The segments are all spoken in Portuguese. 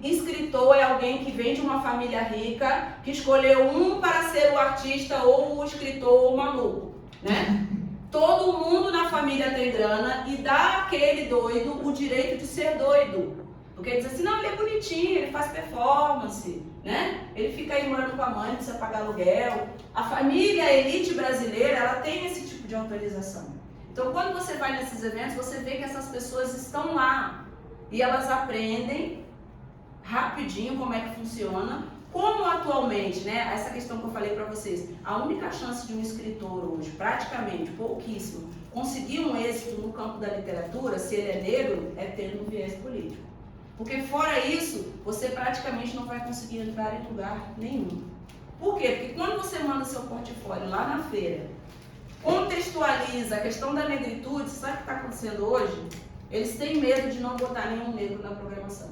escritor é alguém que vem de uma família rica, que escolheu um para ser o artista ou o escritor ou o maluco, né? Todo mundo na família tem grana e dá àquele doido o direito de ser doido. Porque diz assim, não, ele é bonitinho, ele faz performance, né? Ele fica aí morando com a mãe, não precisa pagar aluguel. A família, a elite brasileira, ela tem esse tipo de autorização. Então, quando você vai nesses eventos, você vê que essas pessoas estão lá e elas aprendem rapidinho como é que funciona. Como atualmente, né, essa questão que eu falei para vocês, a única chance de um escritor hoje, praticamente, pouquíssimo, conseguir um êxito no campo da literatura, se ele é negro, é tendo um viés político. Porque fora isso, você praticamente não vai conseguir entrar em lugar nenhum. Por quê? Porque quando você manda seu portfólio lá na feira, contextualiza a questão da negritude, sabe o que está acontecendo hoje? Eles têm medo de não botar nenhum negro na programação.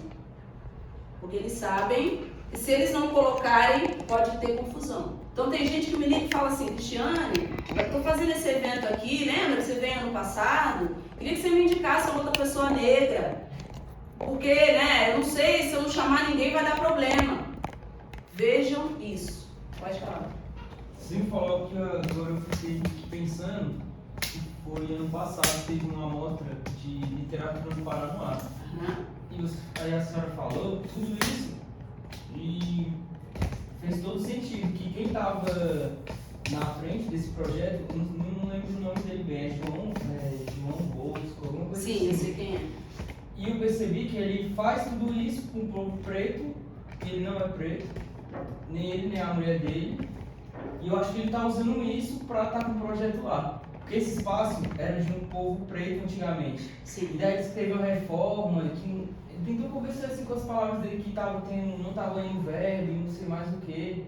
Porque eles sabem que se eles não colocarem, pode ter confusão. Então tem gente que me liga e fala assim, Cristiane, eu estou fazendo esse evento aqui, lembra que você veio ano passado? Queria que você me indicasse uma outra pessoa negra. Porque, né, eu não sei, se eu não chamar ninguém vai dar problema. Vejam isso. Pode falar. Você me falou que agora eu fiquei pensando que foi ano passado, teve uma amostra de literatura no Paranoá. E aí a senhora falou tudo isso e fez todo sentido, que quem estava na frente desse projeto, não lembro o nome dele bem, João Bosco, alguma coisa assim. Sim, eu sei quem é. E eu percebi que ele faz tudo isso com um povo preto, que ele não é preto, nem ele nem a mulher dele. E eu acho que ele está usando isso para estar com o projeto lá. Porque esse espaço era de um povo preto antigamente. Sim. E daí teve uma reforma, que ele tentou conversar assim com as palavras dele que não estava indo verbo e não sei mais o que.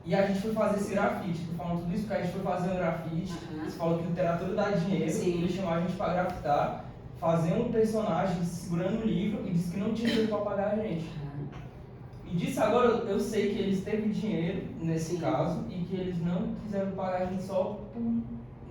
E a gente foi fazer esse grafite. Tô falando tudo isso porque a gente foi fazer um grafite. Você falou que literatura dá dinheiro. Sim. Ele chamou a gente para grafitar, fazer um personagem segurando o livro e disse que não tinha dinheiro para pagar a gente. E disso agora eu sei que eles teve dinheiro nesse caso e que eles não quiseram pagar a gente só por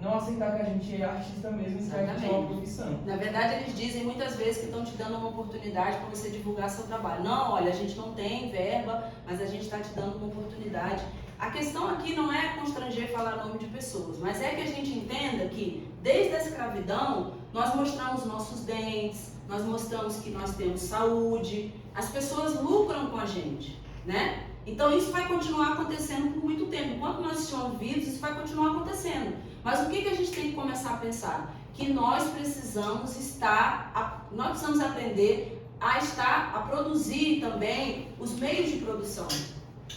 não aceitar que a gente é artista mesmo e que a gente é uma profissão. Na verdade, eles dizem muitas vezes que estão te dando uma oportunidade para você divulgar seu trabalho. Não, olha, a gente não tem verba, mas a gente está te dando uma oportunidade. A questão aqui não é constranger falar nome de pessoas, mas é que a gente entenda que desde a escravidão nós mostramos nossos dentes, nós mostramos que nós temos saúde, as pessoas lucram com a gente, né? Então isso vai continuar acontecendo por muito tempo. Enquanto nós estivermos vivos, isso vai continuar acontecendo. Mas o que a gente tem que começar a pensar? Que nós precisamos aprender a produzir também os meios de produção.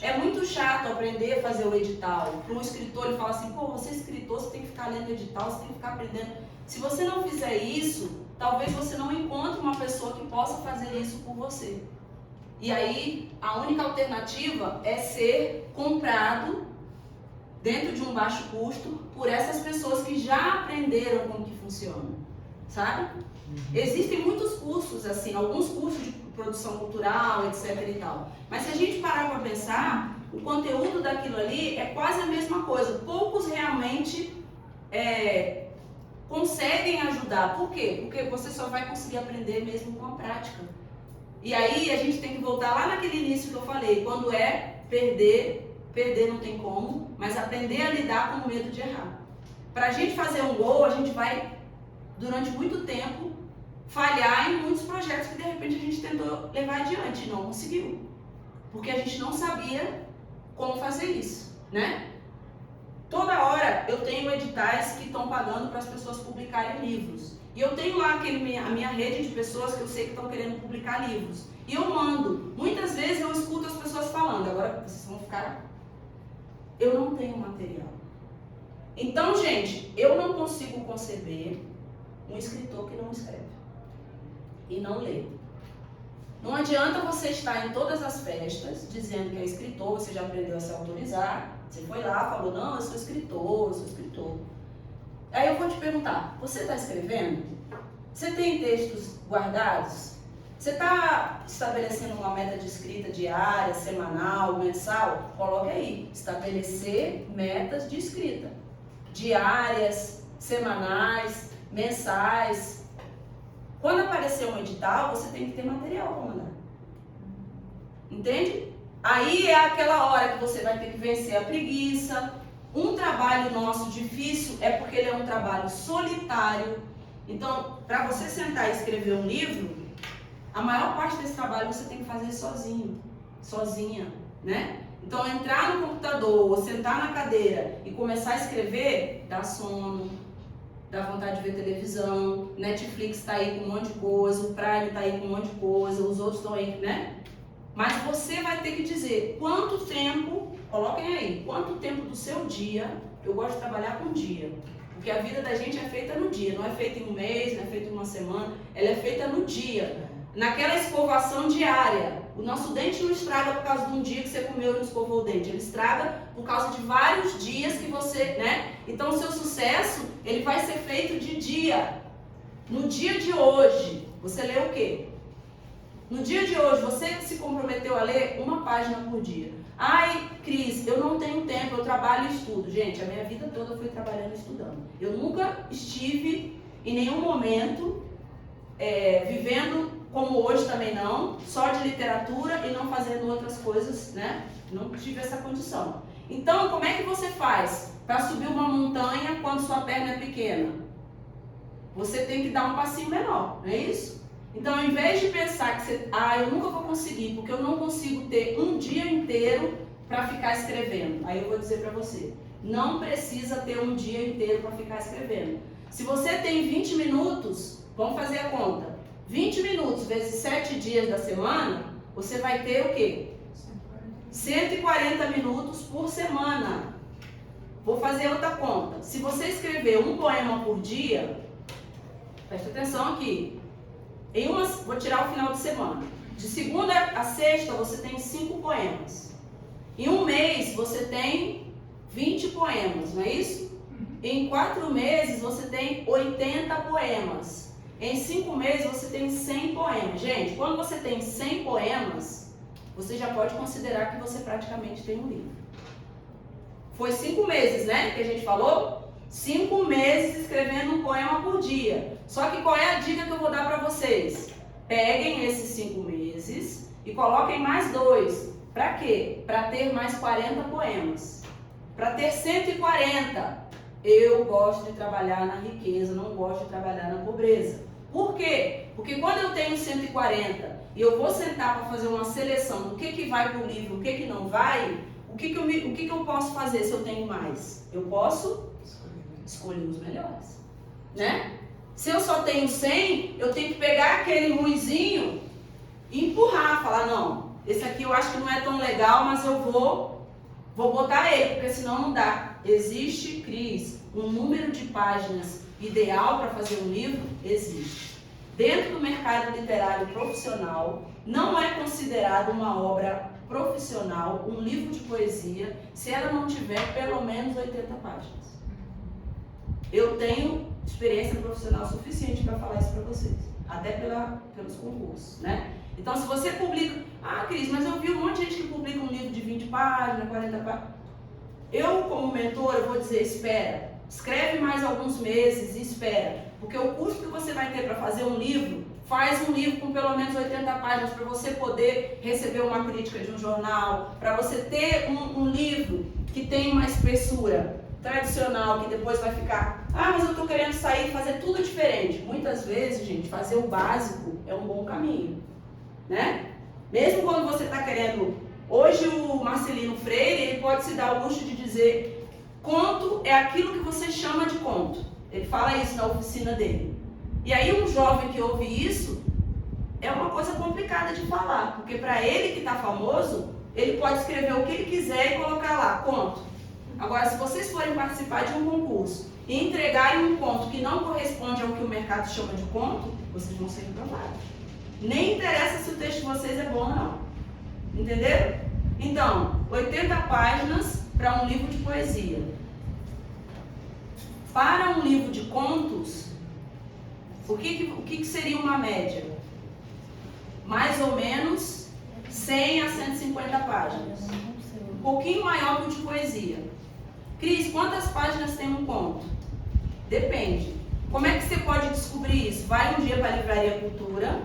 É muito chato aprender a fazer o edital. Para um escritor, ele fala assim, pô, você é escritor, você tem que ficar lendo edital, você tem que ficar aprendendo. Se você não fizer isso, talvez você não encontre uma pessoa que possa fazer isso por você. E aí, a única alternativa é ser comprado dentro de um baixo custo por essas pessoas que já aprenderam como que funciona, sabe? Existem muitos cursos, assim, alguns cursos de produção cultural, etc e tal. Mas se a gente parar para pensar, o conteúdo daquilo ali é quase a mesma coisa. Poucos realmente conseguem ajudar. Por quê? Porque você só vai conseguir aprender mesmo com a prática. E aí a gente tem que voltar lá naquele início que eu falei, quando é perder não tem como, mas aprender a lidar com o medo de errar. Para a gente fazer um gol, a gente vai, durante muito tempo, falhar em muitos projetos que de repente a gente tentou levar adiante e não conseguiu. Porque a gente não sabia como fazer isso, né? Toda hora eu tenho editais que estão pagando para as pessoas publicarem livros. E eu tenho lá a minha rede de pessoas que eu sei que estão querendo publicar livros. E eu mando. Muitas vezes eu escuto as pessoas falando, agora vocês vão ficar... Eu não tenho material. Então, gente, eu não consigo conceber um escritor que não escreve e não lê. Não adianta você estar em todas as festas dizendo que é escritor, você já aprendeu a se autorizar, você foi lá, falou, não, eu sou escritor. Aí eu vou te perguntar, você está escrevendo? Você tem textos guardados? Você está estabelecendo uma meta de escrita diária, semanal, mensal? Coloque aí, estabelecer metas de escrita. Diárias, semanais, mensais. Quando aparecer um edital, você tem que ter material para mandar. Entende? Aí é aquela hora que você vai ter que vencer a preguiça. Um trabalho nosso difícil é porque ele é um trabalho solitário. Então, para você sentar e escrever um livro, a maior parte desse trabalho você tem que fazer sozinho, sozinha, né? Então, entrar no computador ou sentar na cadeira e começar a escrever, dá sono, dá vontade de ver televisão, Netflix tá aí com um monte de coisa, o Prime tá aí com um monte de coisa, os outros estão aí, né? Mas você vai ter que dizer quanto tempo, coloquem aí, quanto tempo do seu dia, eu gosto de trabalhar com dia, porque a vida da gente é feita no dia, não é feita em um mês, não é feita em uma semana, ela é feita no dia, naquela escovação diária. O nosso dente não estraga por causa de um dia que você comeu e não escovou o dente, ele estraga por causa de vários dias que você, né? Então o seu sucesso, ele vai ser feito de dia. No dia de hoje, você lê o quê? No dia de hoje, você se comprometeu a ler uma página por dia. Ai, Cris, eu não tenho tempo, eu trabalho e estudo. Gente, a minha vida toda eu fui trabalhando e estudando. Eu nunca estive em nenhum momento vivendo como hoje também não, só de literatura e não fazendo outras coisas, né? Não tive essa condição. Então, como é que você faz para subir uma montanha quando sua perna é pequena? Você tem que dar um passinho menor, não é isso? Então, ao invés de pensar que você, eu nunca vou conseguir, porque eu não consigo ter um dia inteiro para ficar escrevendo. Aí eu vou dizer para você, não precisa ter um dia inteiro para ficar escrevendo. Se você tem 20 minutos, vamos fazer a conta. 20 minutos vezes 7 dias da semana, você vai ter o quê? 140 minutos por semana. Vou fazer outra conta. Se você escrever um poema por dia, presta atenção aqui. Vou tirar o final de semana. De segunda a sexta, você tem 5 poemas. Em um mês, você tem 20 poemas, não é isso? Em 4 meses, você tem 80 poemas. Em 5 meses, você tem 100 poemas. Gente, quando você tem 100 poemas, você já pode considerar que você praticamente tem um livro. Foi 5 meses, né, que a gente falou? 5 meses escrevendo um poema por dia. Só que qual é a dica que eu vou dar para vocês? Peguem esses 5 meses e coloquem mais 2. Para quê? Para ter mais 40 poemas. Para ter 140. Eu gosto de trabalhar na riqueza, não gosto de trabalhar na pobreza. Por quê? Porque quando eu tenho 140 e eu vou sentar para fazer uma seleção do que vai para o livro, o que não vai, o que eu posso fazer se eu tenho mais? Eu posso escolher os melhores, né? Se eu só tenho 100, eu tenho que pegar aquele ruizinho e empurrar, falar, não, esse aqui eu acho que não é tão legal, mas eu vou botar ele, porque senão não dá. Existe, Cris, um número de páginas ideal para fazer um livro? Existe. Dentro do mercado literário profissional, não é considerado uma obra profissional, um livro de poesia, se ela não tiver pelo menos 80 páginas. Eu tenho experiência profissional suficiente para falar isso para vocês, até pelos concursos, né? Então, se você publica... Cris, mas eu vi um monte de gente que publica um livro de 20 páginas, 40 páginas. Eu, como mentora, vou dizer, espera. Escreve mais alguns meses e espera. Porque o custo que você vai ter para fazer um livro, faz um livro com pelo menos 80 páginas para você poder receber uma crítica de um jornal, para você ter um livro que tem uma espessura tradicional, que depois vai ficar, mas eu estou querendo sair e fazer tudo diferente. Muitas vezes, gente, fazer o básico é um bom caminho, né? Mesmo quando você está querendo... Hoje o Marcelino Freire, ele pode se dar o luxo de dizer, conto é aquilo que você chama de conto. Ele fala isso na oficina dele. E aí um jovem que ouve isso, é uma coisa complicada de falar, porque para ele que está famoso, ele pode escrever o que ele quiser e colocar lá, conto. Agora, se vocês forem participar de um concurso e entregarem um conto que não corresponde ao que o mercado chama de conto, vocês vão ser reprovados. Nem interessa se o texto de vocês é bom ou não. Entenderam? Então, 80 páginas para um livro de poesia. Para um livro de contos, o que seria uma média? Mais ou menos 100 a 150 páginas. Um pouquinho maior que o de poesia. Cris, quantas páginas tem um conto? Depende. Como é que você pode descobrir isso? Vai um dia para a Livraria Cultura,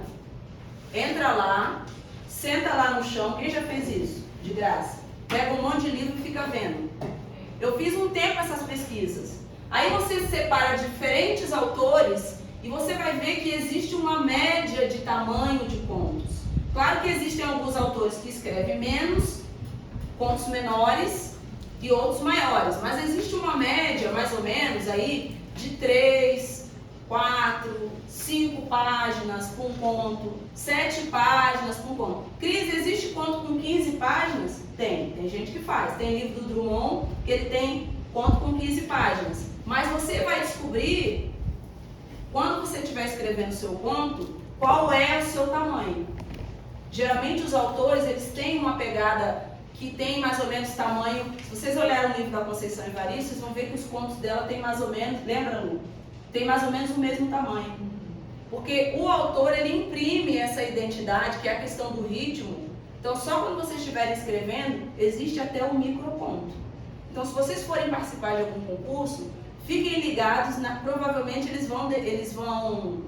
entra lá, senta lá no chão. Quem já fez isso? De graça. Pega um monte de livro e fica vendo. Eu fiz um tempo essas pesquisas. Aí você separa diferentes autores e você vai ver que existe uma média de tamanho de contos. Claro que existem alguns autores que escrevem menos, contos menores e outros maiores. Mas existe uma média, mais ou menos, aí de 3, 4, 5 páginas com conto, 7 páginas com conto. Cris, existe conto com 15 páginas? Tem gente que faz. Tem livro do Drummond que ele tem conto com 15 páginas. Mas você vai descobrir, quando você estiver escrevendo o seu conto, qual é o seu tamanho. Geralmente os autores, eles têm uma pegada que tem mais ou menos tamanho. Se vocês olharem o livro da Conceição Evaristo, vocês vão ver que os contos dela tem mais ou menos, lembra, Lu? Tem mais ou menos o mesmo tamanho. Porque o autor, ele imprime essa identidade, que é a questão do ritmo. Então, só quando vocês estiverem escrevendo, existe até o microconto. Então, se vocês forem participar de algum concurso, fiquem ligados, provavelmente eles vão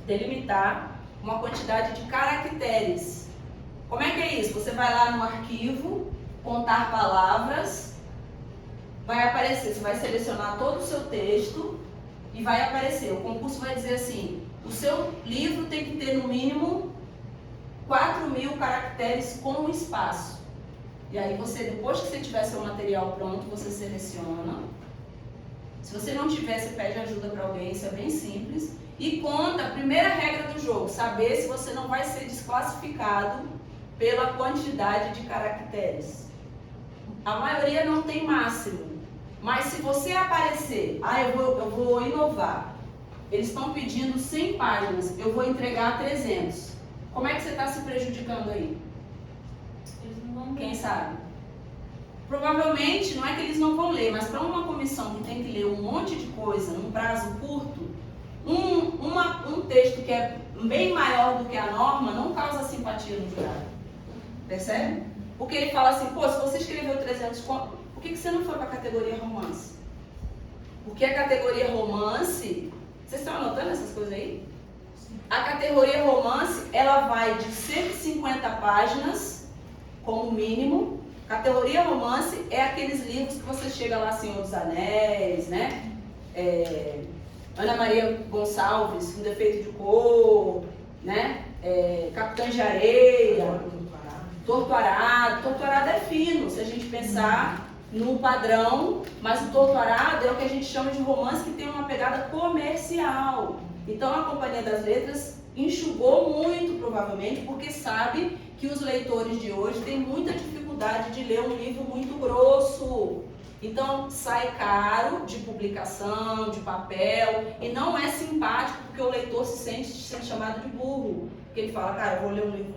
delimitar uma quantidade de caracteres. Como é que é isso? Você vai lá no arquivo, contar palavras, vai aparecer, você vai selecionar todo o seu texto e vai aparecer. O concurso vai dizer assim, o seu livro tem que ter no mínimo 4.000 caracteres com espaço. E aí você, depois que você tiver seu material pronto, você seleciona. Se você não tiver, você pede ajuda para alguém, isso é bem simples. E conta a primeira regra do jogo, saber se você não vai ser desclassificado pela quantidade de caracteres. A maioria não tem máximo, mas se você aparecer, eu vou inovar, eles estão pedindo 100 páginas, eu vou entregar 300. Como é que você está se prejudicando aí? Eles não vão ler. Quem sabe? Provavelmente, não é que eles não vão ler, mas para uma comissão que tem que ler um monte de coisa num prazo curto, um texto que é bem maior do que a norma não causa simpatia no jurado. Percebe? Porque ele fala assim, pô, se você escreveu 300 contos, por que você não foi para a categoria romance? Porque a categoria romance, vocês estão anotando essas coisas aí? A categoria romance, ela vai de 150 páginas, como mínimo. Categoria romance é aqueles livros que você chega lá, Senhor dos Anéis, né? Ana Maria Gonçalves, Com Defeito de Cor, né? Capitães de Areia, Torturado. Torturado é fino, se a gente pensar no padrão, mas o Torturado é o que a gente chama de romance que tem uma pegada comercial. Então a Companhia das Letras enxugou muito, provavelmente, porque sabe que os leitores de hoje têm muita dificuldade de ler um livro muito grosso. Então sai caro de publicação, de papel, e não é simpático porque o leitor se sente chamado de burro. Porque ele fala, cara, eu vou ler um livro,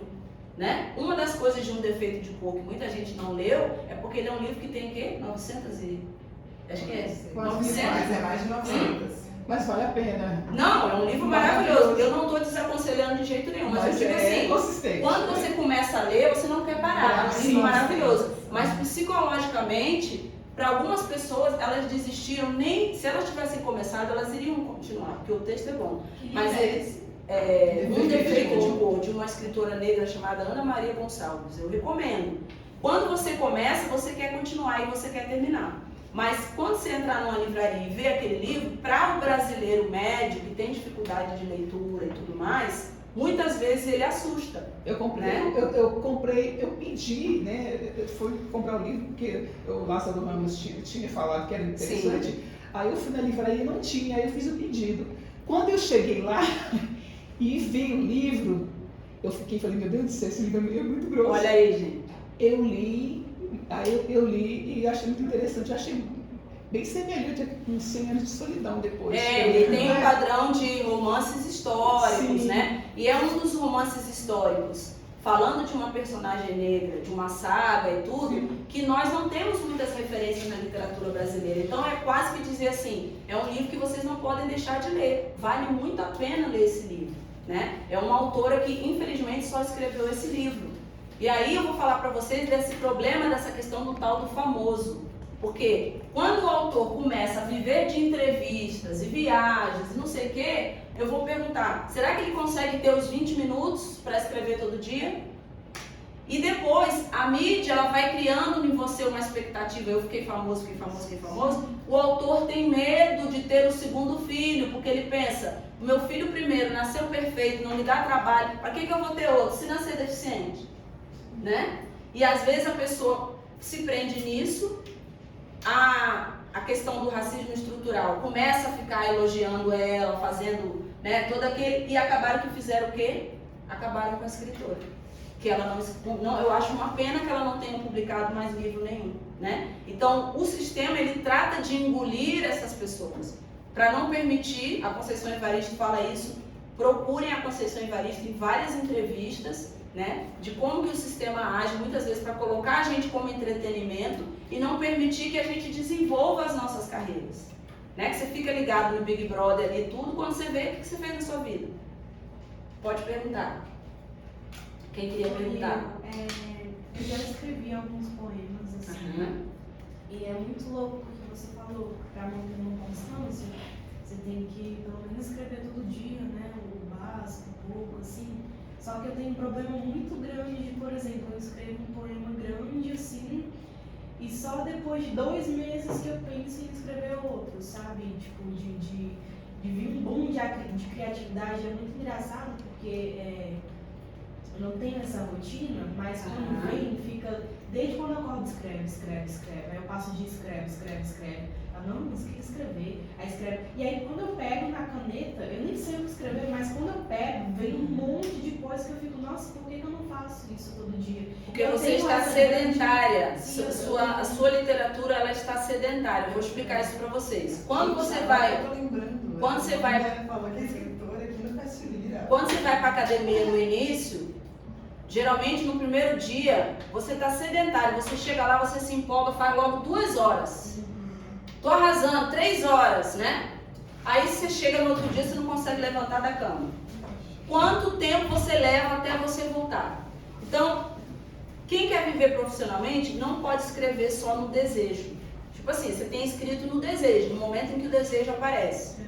né? Uma das coisas de Um Defeito de Cor que muita gente não leu é porque ele é um livro que tem o quê? 900 e... acho que é 900. É mais de 900. Mas vale a pena. Não, é um livro maravilhoso. Eu não estou desaconselhando de jeito nenhum, mas eu digo assim, consistente. Quando você começa a ler, você não quer parar. É um livro maravilhoso. Mas psicologicamente, para algumas pessoas, elas desistiram, nem se elas tivessem começado, elas iriam continuar, porque o texto é bom. Mas eles, Um Defeito de Cor, de uma escritora negra chamada Ana Maria Gonçalves, eu recomendo. Quando você começa, você quer continuar e você quer terminar. Mas quando você entrar numa livraria e ver aquele livro, para o brasileiro médio, que tem dificuldade de leitura e tudo mais, muitas vezes ele assusta. Eu comprei, né? eu pedi, né? Eu fui comprar o livro porque o Lázaro Ramos tinha falado que era interessante. Sim. Aí eu fui na livraria e não tinha, aí eu fiz o pedido. Quando eu cheguei lá e vi o livro, eu falei, meu Deus do céu, esse livro é muito grosso. Olha aí, gente. Eu li e achei muito interessante. Eu achei bem semelhante com 100 Anos de Solidão depois. Ele tem um padrão de romances históricos, sim, né? E é um dos romances históricos, falando de uma personagem negra, de uma saga e tudo, sim, que nós não temos muitas referências na literatura brasileira. Então é quase que dizer assim, é um livro que vocês não podem deixar de ler. Vale muito a pena ler esse livro, né? É uma autora que infelizmente só escreveu esse livro. E aí eu vou falar para vocês desse problema, dessa questão do tal do famoso. Porque quando o autor começa a viver de entrevistas e viagens e não sei o quê, eu vou perguntar, será que ele consegue ter os 20 minutos para escrever todo dia? E depois, a mídia, ela vai criando em você uma expectativa. Eu fiquei famoso. O autor tem medo de ter o segundo filho, porque ele pensa, o meu filho primeiro nasceu perfeito, não me dá trabalho, para que eu vou ter outro se nascer deficiente? Né? E às vezes a pessoa se prende nisso, a questão do racismo estrutural começa a ficar elogiando ela, fazendo, né, todo aquele, e acabaram que fizeram o quê? Acabaram com a escritora. Que ela não, eu acho uma pena que ela não tenha publicado mais livro nenhum, né? Então, o sistema, ele trata de engolir essas pessoas, para não permitir, a Conceição Evaristo fala isso, procurem a Conceição Evaristo em várias entrevistas, né? De como que o sistema age, muitas vezes para colocar a gente como entretenimento e não permitir que a gente desenvolva as nossas carreiras, né? Que você fica ligado no Big Brother e tudo, quando você vê, o que você fez na sua vida? Pode perguntar. Quem queria perguntar? Eu já escrevi alguns poemas, assim, e é muito louco porque você falou que para manter uma constância, você tem que pelo menos escrever todo dia, né, o básico, um pouco, assim. Só que eu tenho um problema muito grande de, por exemplo, eu escrevo um poema grande, assim, e só depois de 2 meses que eu penso em escrever outro, sabe? Tipo, de vir um boom de criatividade. É muito engraçado porque eu não tenho essa rotina, mas quando vem, fica, desde quando eu acordo, escreve. Aí eu passo o dia, escreve. Eu não consegui escrever, aí escreve. E aí quando eu pego na caneta, eu nem sei o que escrever, mas quando eu pego, vem um monte de coisa que eu fico, nossa, por que eu não faço isso todo dia? Porque você está sedentária. A sua literatura, ela está sedentária. Eu vou explicar isso para vocês. Quando você vai... Quando você vai para a academia no início, geralmente no primeiro dia, você está sedentário. Você chega lá, você se empolga, faz logo 2 horas. Tô arrasando, 3 horas, né? Aí você chega no outro dia, você não consegue levantar da cama. Quanto tempo você leva até você voltar? Então, quem quer viver profissionalmente não pode escrever só no desejo. Tipo assim, você tem escrito no desejo, no momento em que o desejo aparece.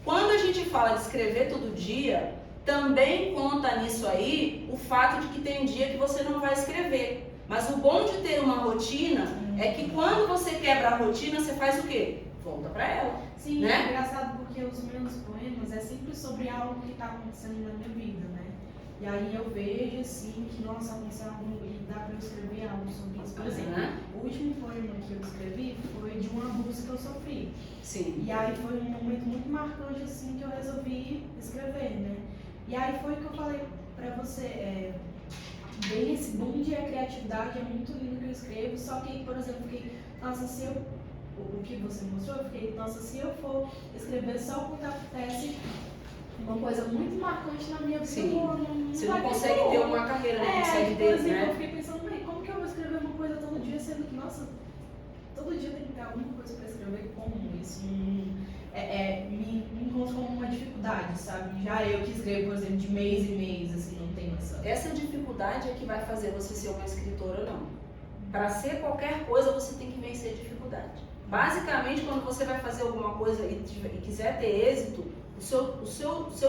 Quando a gente fala de escrever todo dia, também conta nisso aí o fato de que tem dia que você não vai escrever. Mas o bom de ter uma rotina é que quando você quebra a rotina, você faz o quê? Volta pra ela. Sim, né? É engraçado porque os meus poemas é sempre sobre algo que está acontecendo na minha vida, né? E aí eu vejo assim que, nossa, aconteceu algo e dá pra eu escrever algo sobre isso. Por exemplo, o último poema que eu escrevi foi de um abuso que eu sofri. Sim. E aí foi um momento muito marcante assim que eu resolvi escrever, né? E aí foi que eu falei pra você, bem esse boom de criatividade, é muito lindo que eu escrevo, só que, por exemplo, fiquei, nossa, se eu, o que você mostrou, eu fiquei, nossa, se eu for escrever só quando acontece uma coisa muito marcante na minha vida, sim. Você não consegue ter uma carreira, não consegue ter, por exemplo, né? eu fiquei pensando, bem, como que eu vou escrever uma coisa todo dia, sendo que, nossa, todo dia tem que ter alguma coisa pra escrever, como isso? Me encontro como uma dificuldade, sabe? Já eu que escrevo, por exemplo, de mês em mês, assim, não tenho essa... Essa dificuldade é que vai fazer você ser uma escritora ou não. Para ser qualquer coisa, você tem que vencer dificuldade. Basicamente, quando você vai fazer alguma coisa e quiser ter êxito, o seu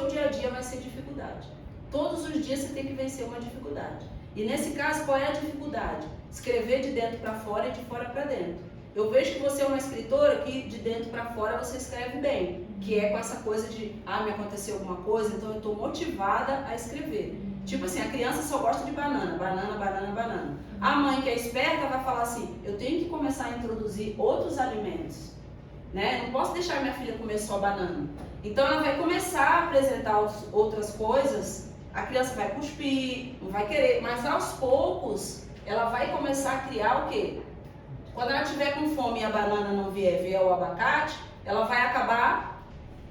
dia a dia vai ser dificuldade. Todos os dias você tem que vencer uma dificuldade. E nesse caso, qual é a dificuldade? Escrever de dentro para fora e de fora para dentro. Eu vejo que você é uma escritora que de dentro para fora você escreve bem, que é com essa coisa de, me aconteceu alguma coisa, então eu estou motivada a escrever. Tipo assim, a criança só gosta de banana. A mãe que é esperta vai falar assim, eu tenho que começar a introduzir outros alimentos, né? Não posso deixar minha filha comer só banana. Então ela vai começar a apresentar outras coisas, a criança vai cuspir, não vai querer, mas aos poucos ela vai começar a criar o quê? Quando ela tiver com fome e a banana não vier o abacate, ela vai acabar...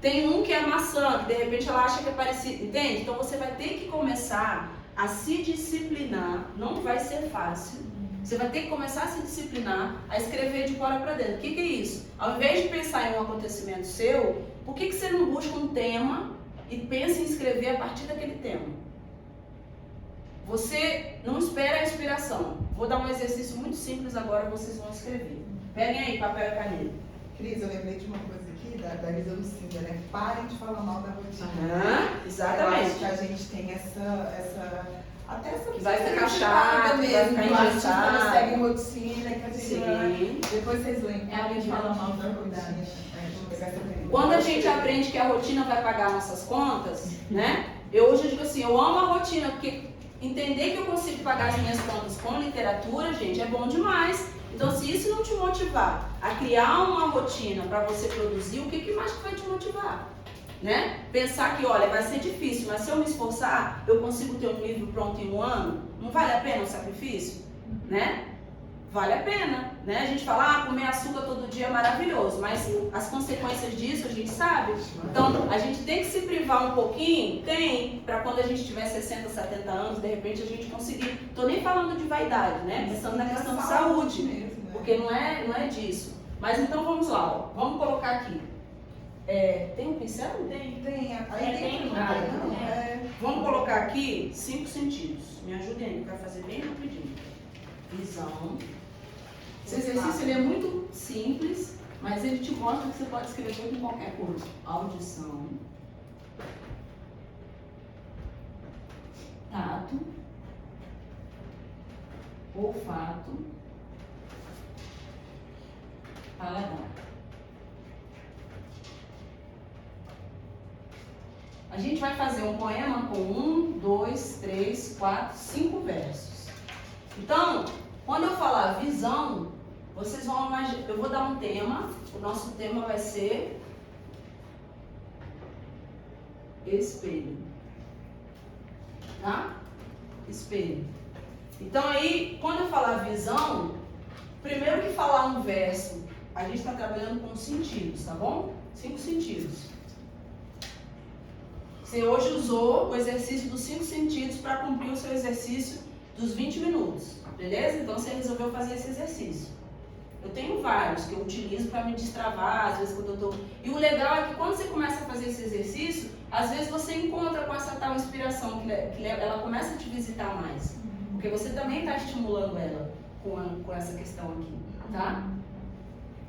Tem um que é maçã, que de repente ela acha que é parecido, entende? Então você vai ter que começar a se disciplinar, não vai ser fácil. Você vai ter que começar a se disciplinar, a escrever de fora para dentro. O que é isso? Ao invés de pensar em um acontecimento seu, por que você não busca um tema e pensa em escrever a partir daquele tema? Você não espera a inspiração. Vou dar um exercício muito simples agora, vocês vão escrever. Peguem aí papel e caneta. Cris, eu lembrei de uma coisa aqui da Lisa Lucinda, né? Parem de falar mal da rotina. Exatamente. Eu acho que a gente tem essa Até essa Que vai ficar paga chato, vai mesmo, ficar o artista não engessado. segue rotina, que a gente Sim. depois vocês leem. É a gente medida fala da mal da dificuldade. rotina. Vou pegar essa pergunta. Quando a gente aprende que a rotina vai pagar nossas contas, né? Hoje eu digo assim, eu amo a rotina, porque entender que eu consigo pagar as minhas contas com literatura, gente, é bom demais. Então, se isso não te motivar a criar uma rotina para você produzir, o que mais que vai te motivar? Né? Pensar que, olha, vai ser difícil, mas se eu me esforçar, eu consigo ter um livro pronto em um ano? Não vale a pena o sacrifício? Né? Vale a pena, né? A gente fala, comer açúcar todo dia é maravilhoso, mas as consequências disso a gente sabe. Então, a gente tem que se privar um pouquinho, para quando a gente tiver 60, 70 anos, de repente a gente conseguir. Tô nem falando de vaidade, né? Pensando na questão de saúde, mesmo, né? porque não é disso. Mas então vamos lá, ó. Vamos colocar aqui. Tem um pincel? Tem, aí tem, tem, não, não, Vamos colocar aqui 5 sentidos. Me ajudem aí, vai fazer bem rapidinho. Visão. Esse exercício ele é muito simples, mas ele te mostra que você pode escrever com qualquer coisa. Audição. Tato. Olfato. Paladar. A gente vai fazer um poema com 1, 2, 3, 4, 5 versos. Então, quando eu falar visão, vocês vão imaginar, eu vou dar um tema, o nosso tema vai ser espelho. Tá? Espelho. Então aí, quando eu falar visão, primeiro que falar um verso, a gente está trabalhando com sentidos, tá bom? 5 sentidos. Você hoje usou o exercício dos 5 sentidos para cumprir o seu exercício dos 20 minutos, beleza? Então você resolveu fazer esse exercício. Eu tenho vários que eu utilizo para me destravar, às vezes quando eu tô... E o legal é que quando você começa a fazer esse exercício, às vezes você encontra com essa tal inspiração, que ela começa a te visitar mais. Porque você também está estimulando ela com essa questão aqui, tá?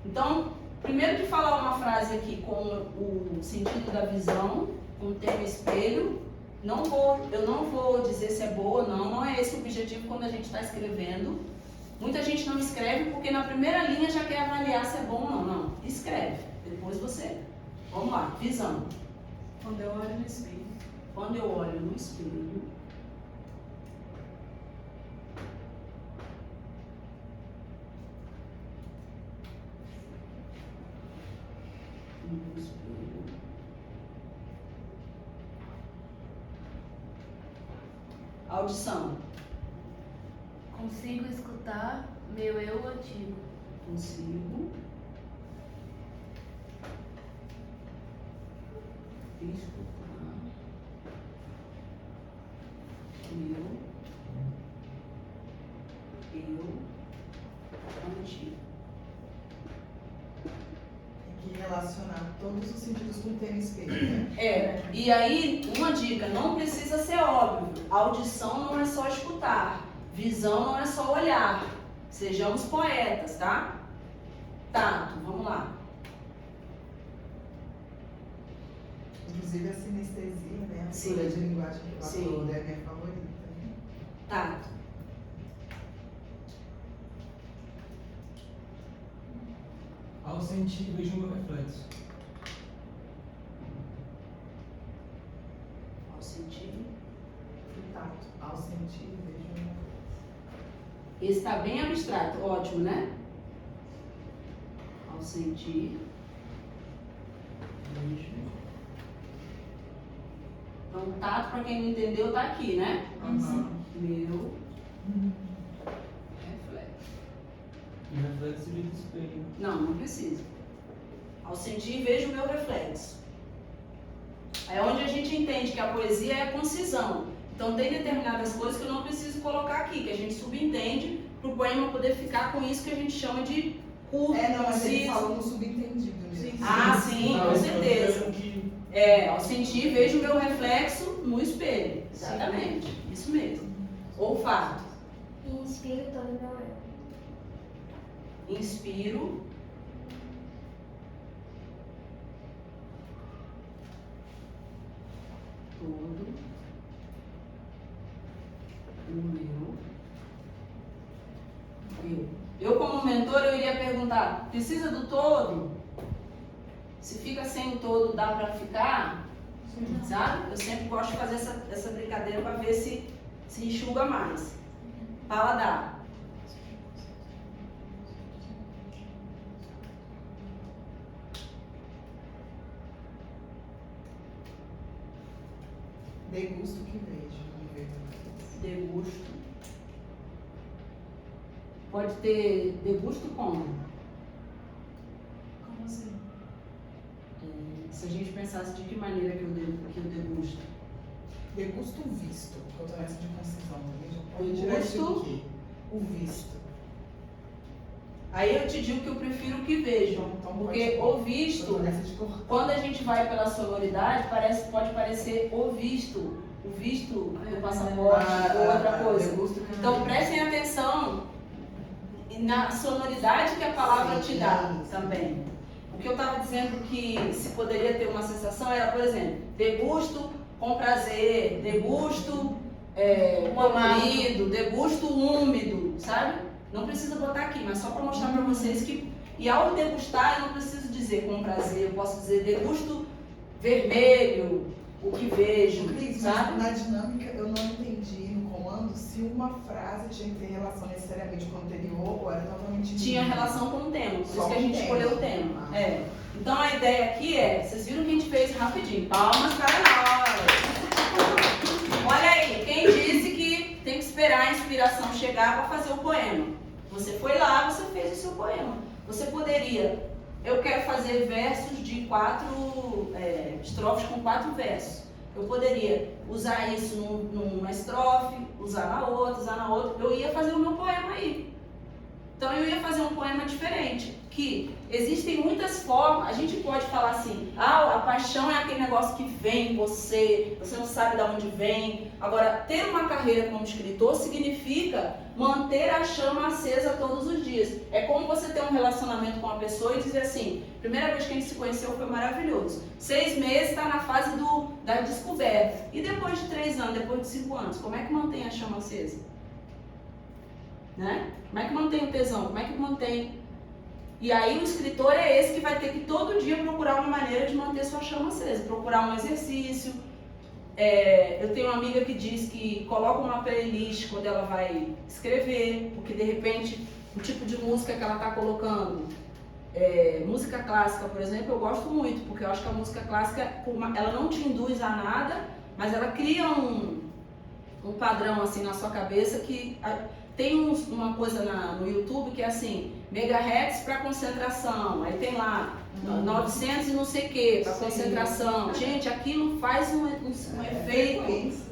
Então, primeiro que falar uma frase aqui com o sentido da visão, com o tema espelho, eu não vou dizer se é boa ou não é esse o objetivo quando a gente está escrevendo. Muita gente não escreve porque na primeira linha já quer avaliar se é bom ou não. Não, escreve, depois você. Vamos lá, visão. Quando eu olho no espelho. Quando eu olho no espelho, audição. Consigo escutar meu eu antigo. Consigo escutar meu eu antigo. Tem que relacionar todos os sentidos com o tema espelho, né? E aí, uma dica, não precisa ser óbvio. Audição não é só escutar. Visão não é só olhar. Sejamos poetas, tá? Tato, vamos lá. Inclusive a sinestesia, né? A Sim. figura de linguagem que ela Sim. falou, é a minha favorita. Tato. Ao sentir, vejo o meu reflexo. Ao sentir. O tato, ao sentir, vejo o meu Esse está bem abstrato, ótimo, né? Ao sentir. Vejo. Então, tato, para quem não entendeu, tá aqui, né? Aham. Meu reflexo. E o reflexo seria do espelho. Não precisa. Ao sentir, vejo o meu reflexo. É onde a gente entende que a poesia é a concisão. Então, tem determinadas coisas que eu não preciso colocar aqui, que a gente subentende para o poema poder ficar com isso que a gente chama de curto, Não, mas ele conciso. falou no subentendido mesmo. Ah, sim, Não, com eu certeza. quero que Ao sentir, vejo o meu reflexo no espelho. Exatamente, isso mesmo. Olfato. Inspiro todo meu eu. Inspiro. Todo. Eu, como mentor, eu iria perguntar, precisa do todo? Se fica sem o todo, dá para ficar? Sabe? Eu sempre gosto de fazer essa brincadeira para ver se enxuga mais. Paladar. Degusto que vejo. Degusto. Pode ter degusto como? Como assim? Se a gente pensasse de que maneira que eu degusto. Degusto visto. Eu tô nessa de concisão, tá? Pode Degusto. tirar isso aqui. O visto. Aí eu te digo que eu prefiro o que vejo. Então, Porque o visto, quando a gente vai pela sonoridade, pode parecer o visto. O visto do passaporte ou outra coisa. Então prestem atenção na sonoridade que a palavra te dá também. O que eu estava dizendo que se poderia ter uma sensação era, por exemplo, degusto com prazer, degusto colorido, degusto úmido, sabe? Não precisa botar aqui, mas só para mostrar para vocês que... E ao degustar, eu não preciso dizer com prazer, eu posso dizer degusto vermelho, o que vejo, Cris, sabe? mas na dinâmica eu não entendi no comando se uma frase tinha que ter relação necessariamente com o anterior ou era totalmente... Tinha relação com o tema, por isso Só que a gente com o escolheu o tema. tema. É. Então a ideia aqui é, vocês viram que a gente fez rapidinho, palmas para nós! Olha aí, quem disse que tem que esperar a inspiração chegar para fazer o poema? Você foi lá, você fez o seu poema. Você poderia, eu quero fazer versos de 4 estrofes com 4 versos. Eu poderia usar isso numa estrofe, usar na outra, eu ia fazer o meu poema aí. Então eu ia fazer um poema diferente, que existem muitas formas, a gente pode falar assim, a paixão é aquele negócio que vem em você não sabe de onde vem. Agora, ter uma carreira como escritor significa manter a chama acesa todos os dias. É como você ter um relacionamento com uma pessoa e dizer assim, primeira vez que a gente se conheceu foi maravilhoso, 6 meses está na fase da descoberta, e depois de 3 anos, depois de 5 anos, como é que mantém a chama acesa? Né? Como é que mantém o tesão? Como é que mantém? E aí o escritor é esse que vai ter que todo dia procurar uma maneira de manter sua chama acesa, procurar um exercício. Eu tenho uma amiga que diz que coloca uma playlist quando ela vai escrever, porque de repente o tipo de música que ela está colocando, música clássica, por exemplo, eu gosto muito, porque eu acho que a música clássica, ela não te induz a nada, mas ela cria um padrão assim na sua cabeça que... Tem uma coisa no YouTube que é assim, megahertz para concentração, aí tem lá 900 e não sei o que para concentração. Gente, aquilo faz um efeito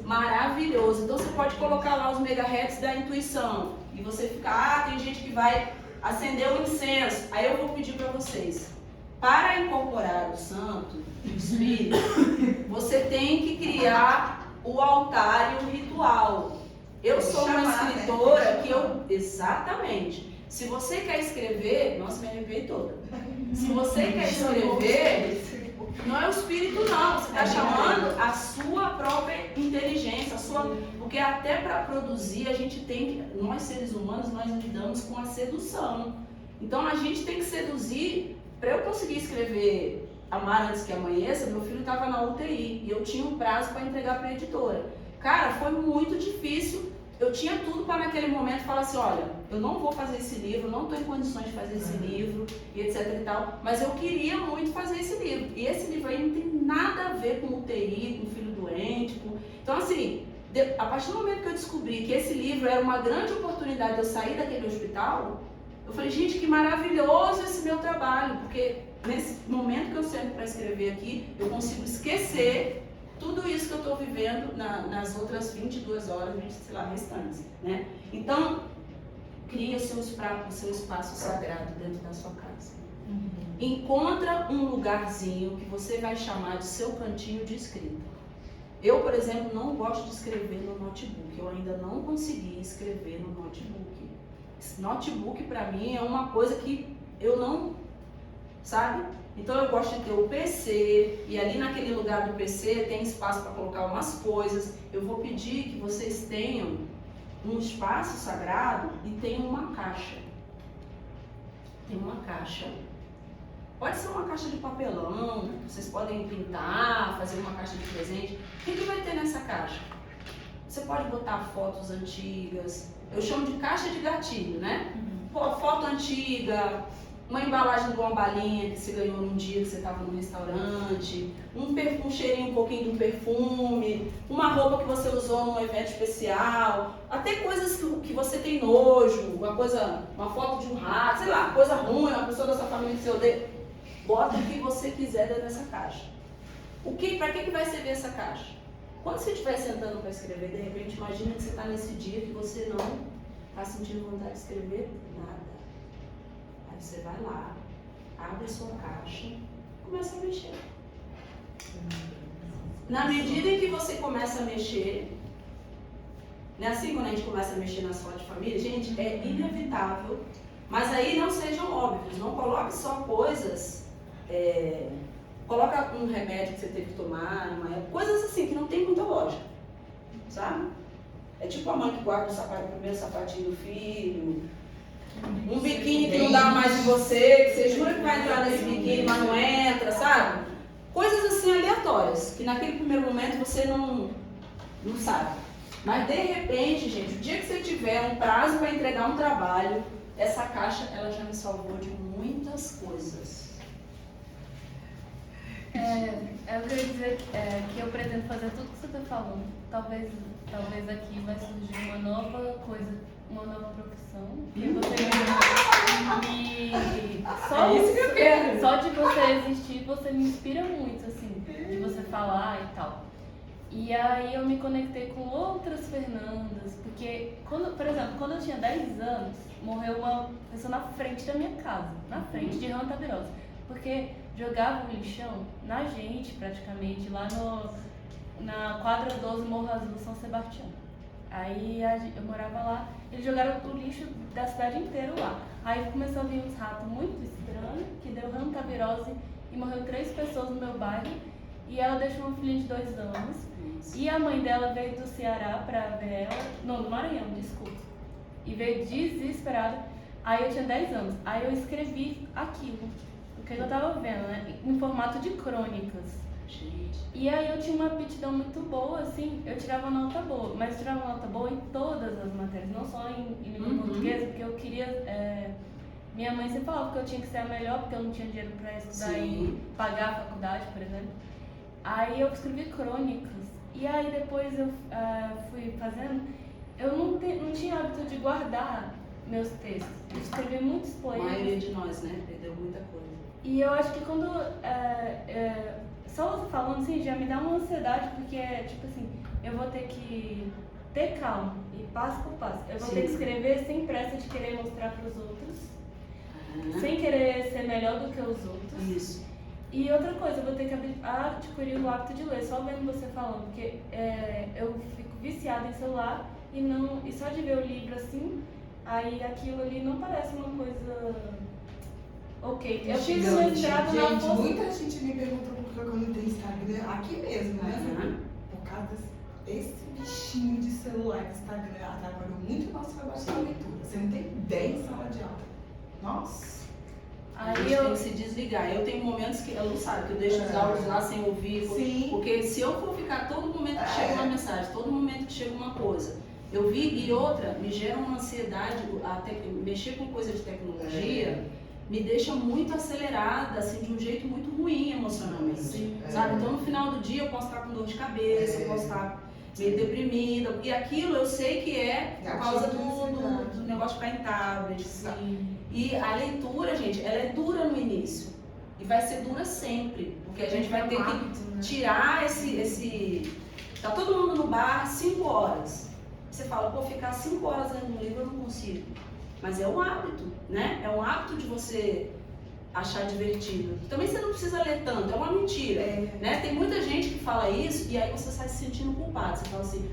maravilhoso. Então você pode colocar lá os megahertz da intuição e você fica, tem gente que vai acender o incenso. Aí eu vou pedir para vocês, para incorporar o santo, o espírito, você tem que criar o altar e o ritual. Eu sou uma escritora que exatamente. Se você quer escrever, nossa, me arrepiei toda. Se você quer escrever, não é o espírito não, você está chamando a sua própria inteligência, porque até para produzir a gente tem que, nós seres humanos, nós lidamos com a sedução. Então a gente tem que seduzir. Para eu conseguir escrever Amar Antes Que Amanheça, meu filho estava na UTI e eu tinha um prazo para entregar para a editora. Cara, foi muito difícil. Eu tinha tudo para naquele momento falar assim, olha, eu não vou fazer esse livro, não estou em condições de fazer esse livro, e etc e tal, mas eu queria muito fazer esse livro. E esse livro aí não tem nada a ver com UTI, com filho doente, Então assim, a partir do momento que eu descobri que esse livro era uma grande oportunidade de eu sair daquele hospital, eu falei, gente, que maravilhoso esse meu trabalho, porque nesse momento que eu sento para escrever aqui, eu consigo esquecer tudo isso que eu estou vivendo nas outras 22 horas, restantes, né? Então, cria o seu espaço sagrado dentro da sua casa. Encontra um lugarzinho que você vai chamar de seu cantinho de escrita. Eu, por exemplo, não gosto de escrever no notebook. Eu ainda não consegui escrever no notebook. Notebook, para mim, é uma coisa que eu não... Sabe? Então eu gosto de ter o PC, e ali naquele lugar do PC tem espaço para colocar umas coisas. Eu vou pedir que vocês tenham um espaço sagrado e tem uma caixa. Tem uma caixa. Pode ser uma caixa de papelão, vocês podem pintar, fazer uma caixa de presente. O que vai ter nessa caixa? Você pode botar fotos antigas. Eu chamo de caixa de gatilho, né? Foto antiga, uma embalagem de uma balinha que você ganhou num dia que você estava no restaurante, um cheirinho, um pouquinho de um perfume, uma roupa que você usou num evento especial, até coisas que você tem nojo, uma foto de um rato, sei lá, coisa ruim, uma pessoa da sua família que você odeia. Bota o que você quiser dentro dessa caixa. Para que vai servir essa caixa? Quando você estiver sentando para escrever, de repente, imagina que você está nesse dia que você não está sentindo vontade de escrever nada. Aí você vai lá, abre a sua caixa e começa a mexer. Na medida em que você começa a mexer, não é assim quando a gente começa a mexer nas fotos de família? Gente, é inevitável, mas aí não sejam óbvios, não coloque só coisas, coloca um remédio que você teve que tomar, coisas assim que não tem muita lógica, sabe? É tipo a mãe que guarda o primeiro sapatinho do filho, um biquíni que não dá mais de você, que você jura que vai entrar nesse biquíni, mas não entra, sabe? Coisas assim aleatórias, que naquele primeiro momento você não sabe. Mas de repente, gente, o dia que você tiver um prazo para entregar um trabalho, essa caixa ela já me salvou de muitas coisas. Eu queria dizer que eu pretendo fazer tudo que você está falando. Talvez aqui vai surgir uma nova coisa, uma nova profissão. Que você isso que eu quero. Só de você existir, você me inspira muito, assim, de você falar e tal. E aí eu me conectei com outras Fernandas, porque, por exemplo, quando eu tinha 10 anos, morreu uma pessoa na frente da minha casa, na frente de hantavirose, porque jogava o lixão na gente, praticamente, lá na quadra 12, Morro Azul, São Sebastião. Aí eu morava lá, eles jogaram o lixo da cidade inteira lá. Aí começou a vir uns ratos muito estranhos, que deu hantavirose e morreu 3 pessoas no meu bairro. E ela deixou uma filhinha de 2 anos. E a mãe dela veio do Ceará pra ver ela, não, do Maranhão, desculpa. E veio desesperada. Aí eu tinha 10 anos. Aí eu escrevi aquilo, o que eu tava vendo, né? Em formato de crônicas. E aí eu tinha uma aptidão muito boa, assim, eu tirava nota boa, mas eu tirava nota boa em todas as matérias, não só em língua portuguesa, porque eu queria... minha mãe sempre falava que eu tinha que ser a melhor, porque eu não tinha dinheiro para estudar e pagar a faculdade, por exemplo. Aí eu escrevi crônicas, e aí depois eu fui fazendo, eu não tinha hábito de guardar meus textos, eu escrevi muitos poemas. A maioria de nós, né, perdeu muita coisa. E eu acho que quando... só falando assim, já me dá uma ansiedade, porque tipo assim, eu vou ter que ter calma, e passo por passo. Eu vou ter que escrever sem pressa de querer mostrar para os outros, sem querer ser melhor do que os outros. Isso. E outra coisa, eu vou ter que adquirir o hábito de ler, só vendo você falando, porque eu fico viciada em celular e só de ver o livro assim, aí aquilo ali não parece uma coisa... Ok, eu fiz um mestrado na Gente, muita gente me pergunta por que eu não tenho Instagram aqui mesmo, né? Por causa desse bichinho de celular que Instagram atrapalhou muito o nosso trabalho de leitura. Você não tem ideia em sala de aula. Nossa! A gente tem que se desligar. Eu tenho momentos que eu não sabe, que eu deixo os áudios lá sem ouvir. Sim. Porque se eu for ficar todo momento que chega uma mensagem, todo momento que chega uma coisa, eu vi, e outra, me gera uma ansiedade, até mexer com coisa de tecnologia, me deixa muito acelerada, assim, de um jeito muito ruim emocionalmente. Sabe? Então no final do dia eu posso estar com dor de cabeça, eu posso estar meio deprimida. E aquilo eu sei que é por causa do negócio de ficar em tablet. E a leitura, gente, ela é dura no início. E vai ser dura sempre. Porque a gente vai ter que tirar esse... Tá todo mundo no bar 5 horas. Você fala, pô, ficar 5 horas lendo um livro eu não consigo. Mas é um hábito, né? É um hábito de você achar divertido. Também você não precisa ler tanto, é uma mentira. Né? Tem muita gente que fala isso e aí você sai se sentindo culpado. Você fala assim,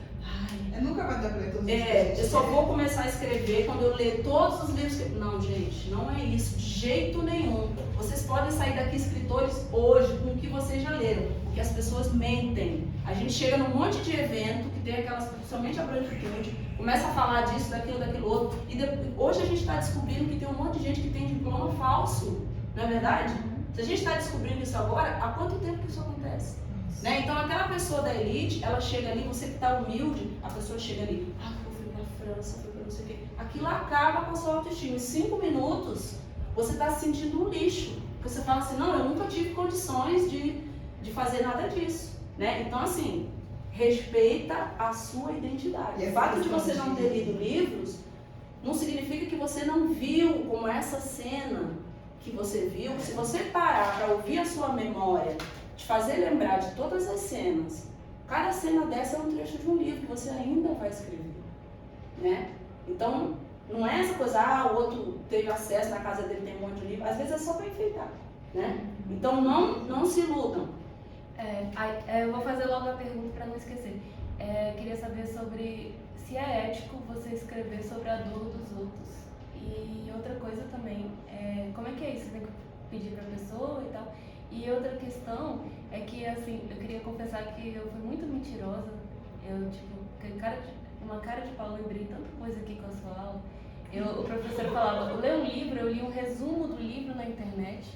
Nunca vai dar pra ler todos os Eu só vou começar a escrever quando eu ler todos os livros que... Não, gente, não é isso, de jeito nenhum. Vocês podem sair daqui escritores hoje com o que vocês já leram, porque as pessoas mentem. A gente chega num monte de evento que tem aquelas, principalmente a branquitude, começa a falar disso, daquilo outro, e hoje a gente está descobrindo que tem um monte de gente que tem diploma falso, não é verdade? Se a gente está descobrindo isso agora, há quanto tempo que isso acontece? Né? Então aquela pessoa da elite, ela chega ali, você que está humilde, a pessoa chega ali, eu fui para a França, fui para não sei o quê. Aquilo acaba com a sua autoestima. Em 5 minutos, você está se sentindo um lixo. Você fala assim, não, eu nunca tive condições de fazer nada disso. Né? Então assim, respeita a sua identidade. O fato de você não ter lido livros, não significa que você não viu como essa cena que você viu. Se você parar para ouvir a sua memória, te fazer lembrar de todas as cenas, cada cena dessa é um trecho de um livro que você ainda vai escrever, né? Então, não é essa coisa, o outro teve acesso, na casa dele tem um monte de livro, às vezes é só para enfeitar, né? Então, não se iludam. Eu vou fazer logo a pergunta para não esquecer. Queria saber sobre se é ético você escrever sobre a dor dos outros. E outra coisa também, como é que é isso? Você tem que pedir para a pessoa e tal. E outra questão é que, assim, eu queria confessar que eu fui muito mentirosa. Eu, uma cara de pau, lembrei tanta coisa aqui com a sua aula. O professor falava, lê um livro, eu li um resumo do livro na internet,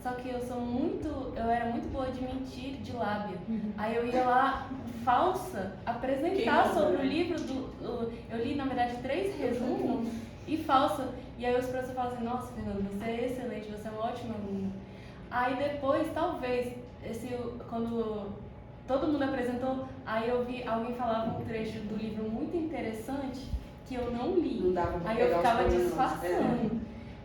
só que eu era muito boa de mentir de lábia. Aí eu ia lá, falsa, apresentar sobre o livro eu li, na verdade, 3 resumos e falsa. E aí os professores falavam assim, nossa, Fernanda, você é excelente, você é uma ótima aluna. Aí depois, talvez, quando todo mundo apresentou, aí eu vi alguém falava um trecho do livro muito interessante que eu não li. Não dava pra aí eu pegar ficava os disfarçando.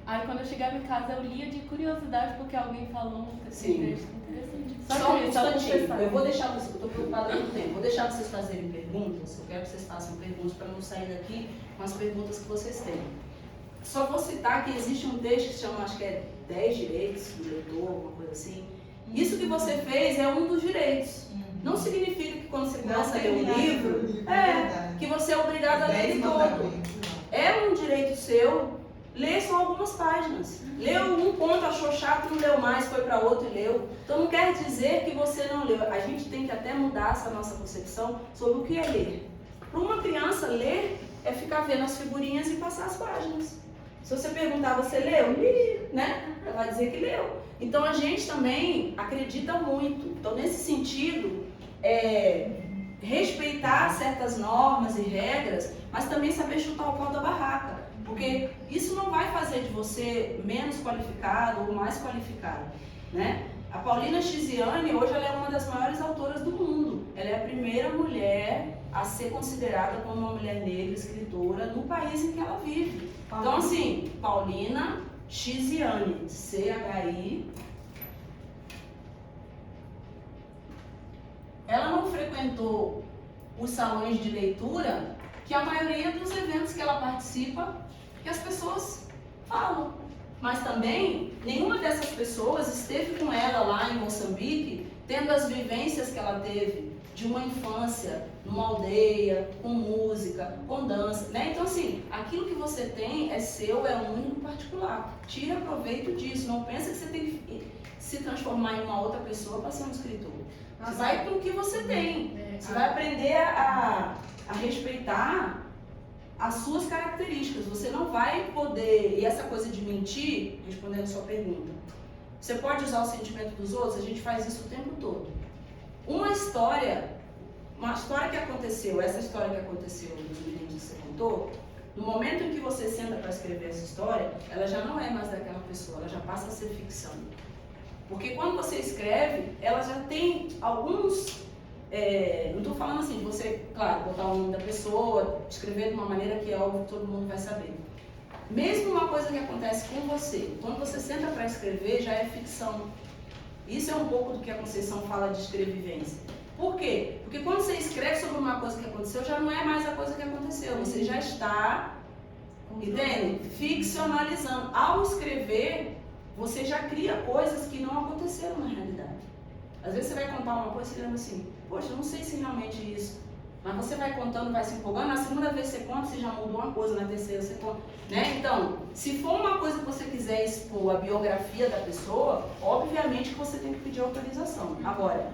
Aí quando eu chegava em casa eu lia de curiosidade porque alguém falou um trecho interessante. Só um instantinho, eu vou deixar vocês, eu estou preocupada com o tempo, vou deixar vocês fazerem perguntas, eu quero que vocês façam perguntas para não sair daqui com as perguntas que vocês têm. Só vou citar que existe um texto que se chama, acho que é 10 direitos do leitor, alguma coisa assim. Isso que você fez é um dos direitos. Não significa que quando você começa a ler um livro, que você é obrigado a ler ele todo. É um direito seu ler só algumas páginas. Leu um ponto, achou chato, não leu mais, foi para outro e leu. Então não quer dizer que você não leu. A gente tem que até mudar essa nossa concepção sobre o que é ler. Para uma criança, ler é ficar vendo as figurinhas e passar as páginas. Se você perguntar, você leu? Li, né? Ela vai dizer que leu. Então a gente também acredita muito. Então nesse sentido, respeitar certas normas e regras, mas também saber chutar o pau da barraca. Porque isso não vai fazer de você menos qualificado ou mais qualificado, né? A Paulina Chiziane, hoje ela é uma das maiores autoras do mundo. Ela é a primeira mulher a ser considerada como uma mulher negra escritora no país em que ela vive. Então, assim, Paulina Chiziane, C-H-I. Ela não frequentou os salões de leitura, que a maioria dos eventos que ela participa, que as pessoas falam. Mas também, nenhuma dessas pessoas esteve com ela lá em Moçambique, tendo as vivências que ela teve de uma infância, numa aldeia, com música, com dança, né? Então, assim, aquilo que você tem é seu, é único, particular. Tira proveito disso. Não pensa que você tem que se transformar em uma outra pessoa para ser um escritor. Você vai para o que você tem. Você vai aprender a respeitar as suas características. Você não vai poder... E essa coisa de mentir, respondendo a sua pergunta, você pode usar o sentimento dos outros? A gente faz isso o tempo todo. Uma história que aconteceu, essa história que aconteceu dos meninos que você contou, no momento em que você senta para escrever essa história, ela já não é mais daquela pessoa, ela já passa a ser ficção. Porque quando você escreve, ela já tem alguns... não estou falando assim de você, claro, botar o nome da pessoa, escrever de uma maneira que é óbvio que todo mundo vai saber. Mesmo uma coisa que acontece com você, quando você senta para escrever, já é ficção. Isso é um pouco do que a Conceição fala de escrevivência. Por quê? Porque quando você escreve sobre uma coisa que aconteceu, já não é mais a coisa que aconteceu. Você já está, entende? Ficcionalizando. Ao escrever, você já cria coisas que não aconteceram na realidade. Às vezes você vai contar uma coisa e você lembra assim, poxa, eu não sei se realmente isso Mas você vai contando, vai se empolgando, na segunda vez você conta, você já mudou uma coisa, na terceira você conta, né? Então, se for uma coisa que você quiser expor a biografia da pessoa, obviamente que você tem que pedir autorização. Agora,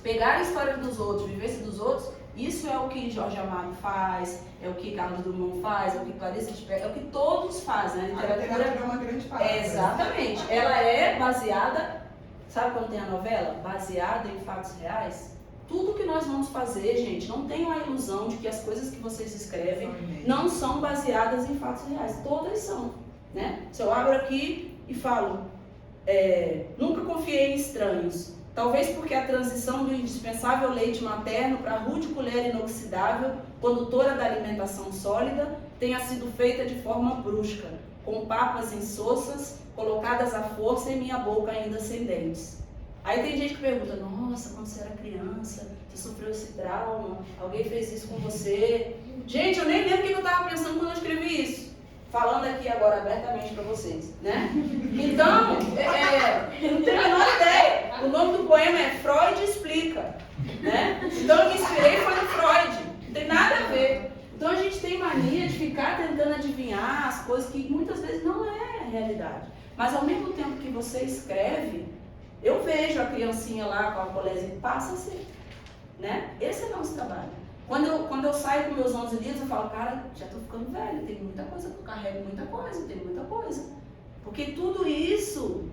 pegar a história dos outros, vivência dos outros, isso é o que Jorge Amado faz, é o que Carlos Drummond faz, é o que Clarice Lispector, é o que todos fazem, né? A literatura é uma grande palavra. Exatamente. Ela é baseada, sabe quando tem a novela? Baseada em fatos reais. Tudo que nós vamos fazer, gente, não tenham a ilusão de que as coisas que vocês escrevem não são baseadas em fatos reais. Todas são, né? Se eu abro aqui e falo, nunca confiei em estranhos. Talvez porque a transição do indispensável leite materno para a rude colher inoxidável, condutora da alimentação sólida, tenha sido feita de forma brusca, com papas insossas, colocadas à força em minha boca ainda sem dentes. Aí tem gente que pergunta, nossa, quando você era criança, você sofreu esse trauma, alguém fez isso com você. Gente, eu nem lembro o que eu estava pensando quando eu escrevi isso. Falando aqui agora abertamente para vocês, né? Então, não tenho a menor ideia. O nome do poema é Freud Explica, né? Então eu me inspirei foi no Freud, não tem nada a ver. Então a gente tem mania de ficar tentando adivinhar as coisas que muitas vezes não é a realidade. Mas ao mesmo tempo que você escreve, eu vejo a criancinha lá com a colésia, passa a ser, né? Esse é o nosso trabalho. Quando eu saio com meus 11 livros, eu falo, cara, já tô ficando velho, tem muita coisa, eu carrego muita coisa, tem muita coisa. Porque tudo isso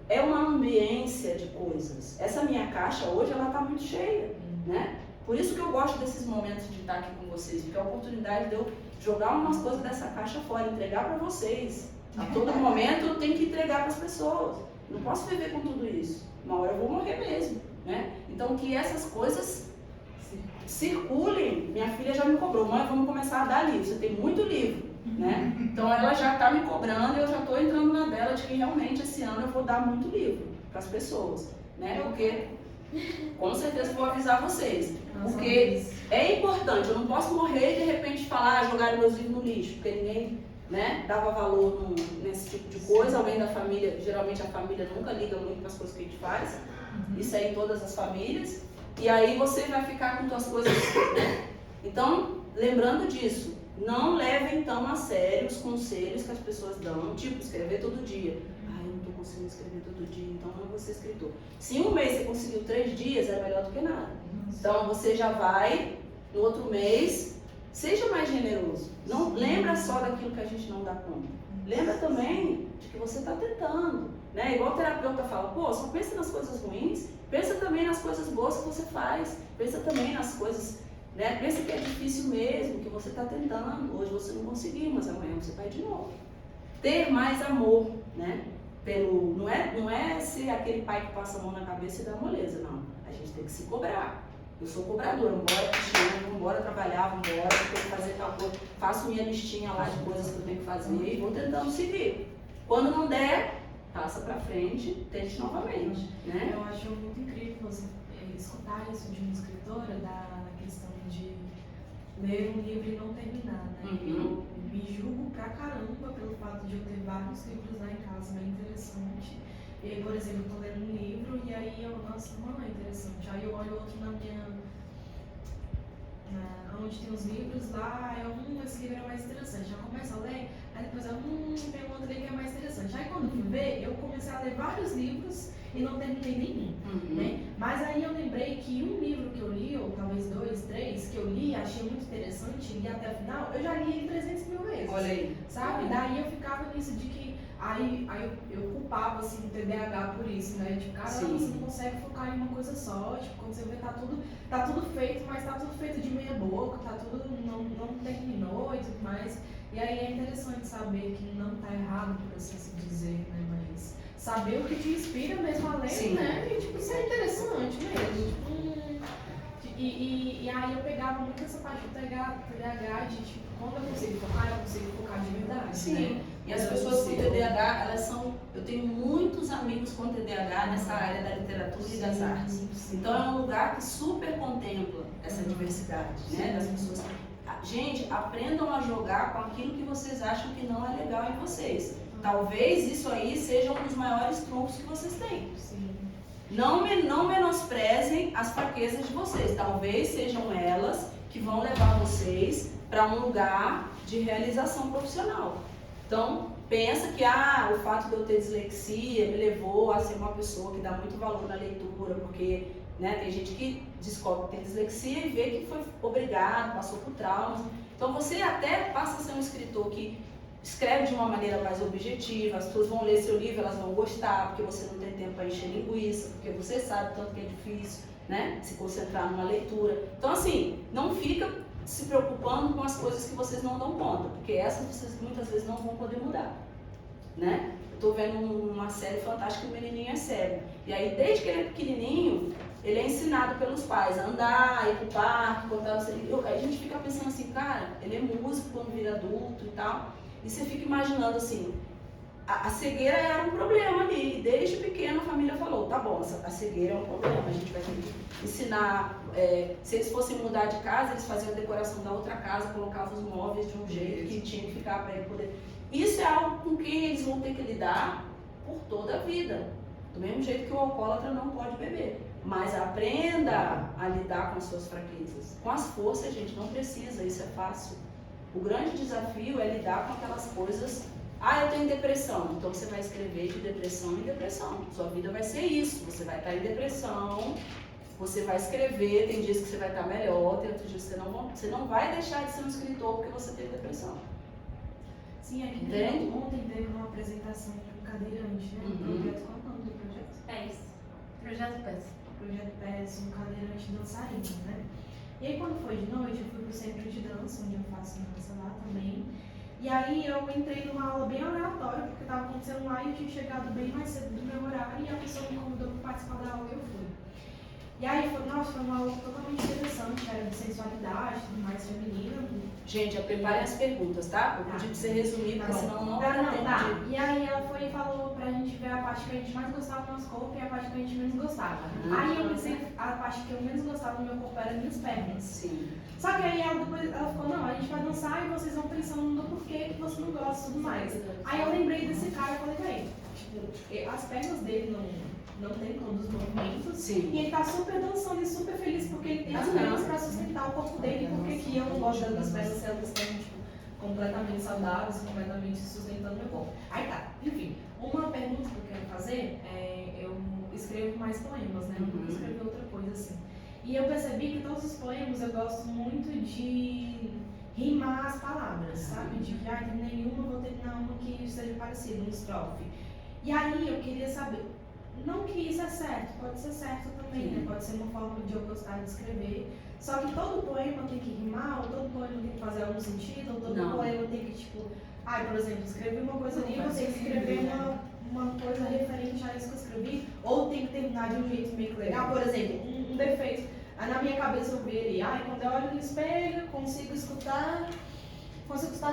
é uma ambiência de coisas. Essa minha caixa hoje, ela tá muito cheia, né? Por isso que eu gosto desses momentos de estar aqui com vocês, porque é a oportunidade de eu jogar umas coisas dessa caixa fora, entregar para vocês. A todo momento eu tenho que entregar para as pessoas. Não posso viver com tudo isso. Uma hora eu vou morrer mesmo, né? Então que essas coisas circulem. Minha filha já me cobrou, mãe, vamos começar a dar livro. Você tem muito livro, né? Então ela já está me cobrando e eu já estou entrando na dela de que realmente esse ano eu vou dar muito livro para as pessoas, né? Porque com certeza vou avisar vocês. Porque é importante, eu não posso morrer e de repente falar, jogar meus livros no lixo, porque ninguém, né, dava valor nesse tipo de coisa. Alguém da família, geralmente a família nunca liga muito para as coisas que a gente faz. Isso é em todas as famílias. E aí você vai ficar com suas coisas, né? Então, lembrando disso, não leve então a sério os conselhos que as pessoas dão, tipo, escrever todo dia. Ah, eu não estou conseguindo escrever todo dia, então não vou ser escritor. Se em um mês você conseguiu 3 dias, é melhor do que nada. Então você já vai, no outro mês, seja mais generoso. Não lembra só daquilo que a gente não dá conta. Lembra também de que você está tentando, né? Igual o terapeuta fala, pô, só pensa nas coisas ruins, pensa também nas coisas boas que você faz, pensa também nas coisas, né? Pensa que é difícil mesmo, que você está tentando, hoje você não conseguiu, mas amanhã você vai de novo. Ter mais amor, né? Não é ser aquele pai que passa a mão na cabeça e dá moleza, não. A gente tem que se cobrar. Eu sou cobradora, vambora Cristiane, vambora trabalhar, vambora, eu tenho que fazer tal coisa, faço minha listinha lá de coisas que eu tenho que fazer e vou tentando seguir. Quando não der, passa pra frente, tente novamente, né? Eu acho muito incrível você escutar isso de uma escritora, da questão de ler um livro e não terminar, né? Eu me julgo pra caramba pelo fato de eu ter vários livros lá em casa, bem interessante. E, por exemplo, eu tô lendo um livro e aí eu, nossa, não é interessante. Aí eu olho outro onde tem os livros lá, esse livro é mais interessante. Já começo a ler, aí depois tem um outro ali que é mais interessante. Aí quando eu fui ver, eu comecei a ler vários livros e não terminei nenhum, né? Mas aí eu lembrei que um livro que eu li, ou talvez 2, 3, que eu li, achei muito interessante, li até o final, eu já li ele 300 mil vezes. Olha aí. Sabe? Daí eu ficava nisso de que Aí eu culpava assim, o TDAH por isso, né? Tipo, caramba, você não consegue focar em uma coisa só. Tipo, quando você vê, tá tudo feito, mas tá tudo feito de meia boca, tá tudo, não terminou e tudo mais. E aí é interessante saber que não tá errado, por assim se dizer, né? Mas saber o que te inspira mesmo a ler, né? E tipo, isso é interessante mesmo. E aí eu pegava muito essa parte do TDAH de tipo, quando eu consigo focar de verdade. Sim. Né? E as pessoas com TDAH, elas são... Eu tenho muitos amigos com TDAH nessa área da literatura e das artes. Então é um lugar que super contempla essa diversidade, né? Das pessoas. Gente, aprendam a jogar com aquilo que vocês acham que não é legal em vocês. Talvez isso aí seja um dos maiores trunfos que vocês têm. Sim. Não menosprezem as fraquezas de vocês. Talvez sejam elas que vão levar vocês para um lugar de realização profissional. Então, pensa que o fato de eu ter dislexia me levou a ser uma pessoa que dá muito valor na leitura, porque tem gente que descobre que tem dislexia e vê que foi obrigado, passou por traumas. Então, você até passa a ser um escritor que escreve de uma maneira mais objetiva, as pessoas vão ler seu livro, elas vão gostar, porque você não tem tempo para encher linguiça, porque você sabe tanto que é difícil, se concentrar numa leitura. Então, assim, não fica se preocupando com as coisas que vocês não dão conta, porque essas vocês muitas vezes não vão poder mudar, Eu tô vendo uma série fantástica, o menininho é cego. E aí, desde que ele é pequenininho, ele é ensinado pelos pais a andar, ir pro parque, botar no celular. Aí a gente fica pensando assim, cara, ele é músico quando vira adulto e tal. E você fica imaginando assim, a cegueira era um problema ali. Desde pequeno a família falou, tá bom, a cegueira é um problema, a gente vai ter que ensinar. Se eles fossem mudar de casa, eles faziam a decoração da outra casa, colocavam os móveis de um jeito que tinha que ficar para ele poder. Isso é algo com quem eles vão ter que lidar por toda a vida. Do mesmo jeito que o alcoólatra não pode beber. Mas aprenda a lidar com as suas fraquezas. Com as forças, gente, não precisa, isso é fácil. O grande desafio é lidar com aquelas coisas. Eu tenho depressão. Então você vai escrever de depressão em depressão. Sua vida vai ser isso. Você vai estar em depressão, você vai escrever. Tem dias que você vai estar melhor, tem outros dias que você não vai deixar de ser um escritor porque você teve depressão. Sim, aqui ontem teve uma apresentação de um cadeirante, um projeto. Qual é o nome do projeto? PES. Projeto PES. Projeto PES, um cadeirante dançarino, E aí quando foi de noite, eu fui pro centro de dança, onde eu faço dança lá também. E aí eu entrei numa aula bem aleatória, porque estava acontecendo lá e eu tinha chegado bem mais cedo do meu horário e a pessoa me convidou para participar da aula e eu fui. E aí foi uma aula totalmente interessante, era de sensualidade, tudo mais feminina. Gente, preparem as perguntas, tá? Eu pedi pra você resumir, porque senão não vai ter tempo. E aí ela foi e falou pra gente ver a parte que a gente mais gostava do nosso corpo e a parte que a gente menos gostava. Aí eu pensei, a parte que eu menos gostava do meu corpo era minhas pernas. Sim. Só que aí ela ficou, não, a gente vai dançar e vocês vão pensando no porquê que você não gosta e tudo mais. Aí eu lembrei desse cara e falei, peraí, as pernas dele não tem todos os movimentos. Sim. E ele tá super dançando e super feliz porque ele tem as pernas pra sustentar o corpo dele. Porque que eu não gosto das pernas se elas estão completamente saudáveis, completamente sustentando meu corpo. Aí tá, enfim, uma pergunta que eu quero fazer eu escrevo mais poemas, Eu não escrevo outra coisa assim. E eu percebi que todos os poemas eu gosto muito de rimar as palavras, sabe? De que nenhuma vou terminar uma que seja parecida, uma estrofe. E aí eu queria saber, não que isso é certo, pode ser certo também, Pode ser uma forma de eu gostar de escrever. Só que todo poema tem que rimar, ou todo poema tem que fazer algum sentido, ou todo poema tem que, por exemplo, escrever uma coisa ali, eu tenho que escrever uma coisa referente a isso que eu escrevi, ou tem que terminar de um jeito meio que legal. Por exemplo, um defeito. Aí na minha cabeça eu vi ele, quando eu olho no espelho, consigo escutar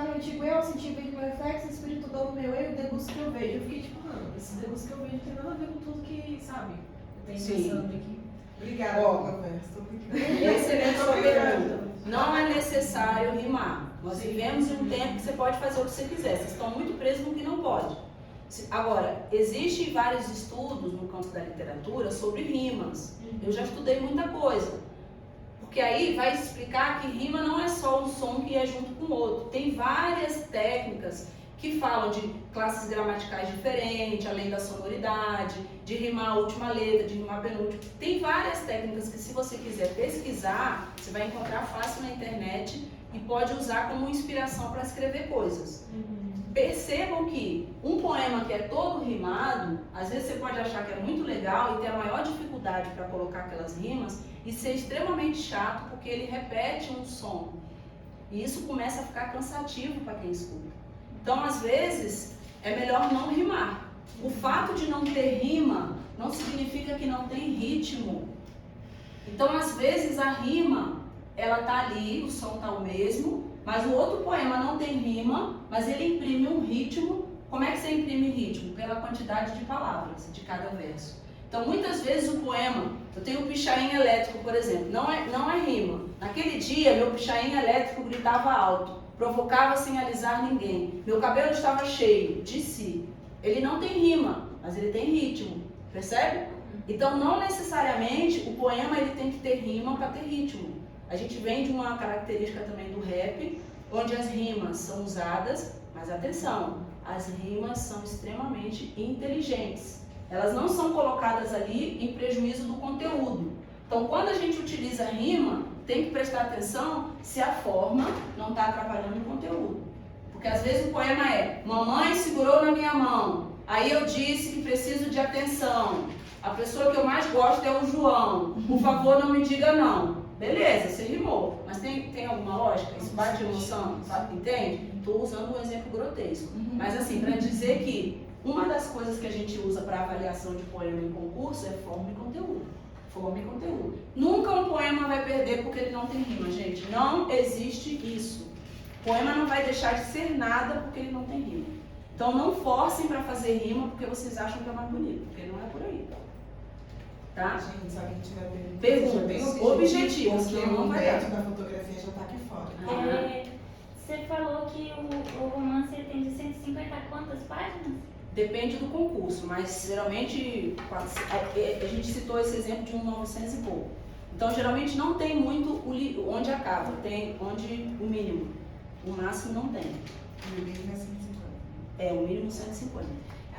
meu antigo eu, sentir bem com meu reflexo, espírito do meu eu, degusto que eu vejo. Eu fiquei esse degusto que eu vejo não tem nada a ver com tudo que, sabe, eu tenho pensando aqui. Obrigada pela conversa. Excelente sua pergunta. Não é necessário rimar. Nós vivemos em um tempo que você pode fazer o que você quiser. Vocês estão muito presos no que não pode. Agora, existem vários estudos no campo da literatura sobre rimas. Eu já estudei muita coisa. Porque aí vai explicar que rima não é só um som que é junto com o outro. Tem várias técnicas que falam de classes gramaticais diferentes, além da sonoridade, de rimar a última letra, de rimar a penúltima. Tem várias técnicas que, se você quiser pesquisar, você vai encontrar fácil na internet e pode usar como inspiração para escrever coisas. Percebam que um poema que é todo rimado, às vezes você pode achar que é muito legal e ter a maior dificuldade para colocar aquelas rimas e ser extremamente chato porque ele repete um som. E isso começa a ficar cansativo para quem escuta. Então, às vezes, é melhor não rimar. O fato de não ter rima não significa que não tem ritmo. Então, às vezes, a rima, ela tá ali, o som tá o mesmo, mas o outro poema não tem rima, mas ele imprime um ritmo. Como é que você imprime ritmo? Pela quantidade de palavras de cada verso. Então, muitas vezes o poema, eu tenho um pichain elétrico, por exemplo, não é rima. Naquele dia, meu pichain elétrico gritava alto, provocava sem alisar ninguém. Meu cabelo estava cheio de si. Ele não tem rima, mas ele tem ritmo. Percebe? Então, não necessariamente o poema ele tem que ter rima para ter ritmo. A gente vem de uma característica também do rap, onde as rimas são usadas, mas atenção, as rimas são extremamente inteligentes. Elas não são colocadas ali em prejuízo do conteúdo. Então, quando a gente utiliza rima, tem que prestar atenção se a forma não está atrapalhando o conteúdo. Porque às vezes o poema é: mamãe segurou na minha mão, aí eu disse que preciso de atenção. A pessoa que eu mais gosto é o João. Por favor, não me diga não. Beleza, você rimou. Mas tem alguma lógica? Isso bate emoção? Sabe? Entende? Estou usando um exemplo grotesco. Mas assim, para dizer que uma das coisas que a gente usa para avaliação de poema em concurso é forma e conteúdo. Forma e conteúdo. Nunca um poema vai perder porque ele não tem rima, gente. Não existe isso. O poema não vai deixar de ser nada porque ele não tem rima. Então não forcem para fazer rima porque vocês acham que é mais bonito, porque não é por aí. Tá? Gente, se alguém tiver Perguntas bem objetivas, porque não o vai método dar. da fotografia já tá aqui fora. Você falou que o romance ele tem de 150 a quantas páginas? Depende do concurso, mas geralmente a gente citou esse exemplo de 900 e pouco. Então geralmente não tem muito onde acaba, tem onde o mínimo, o máximo não tem. O mínimo é 150. É, o mínimo 150.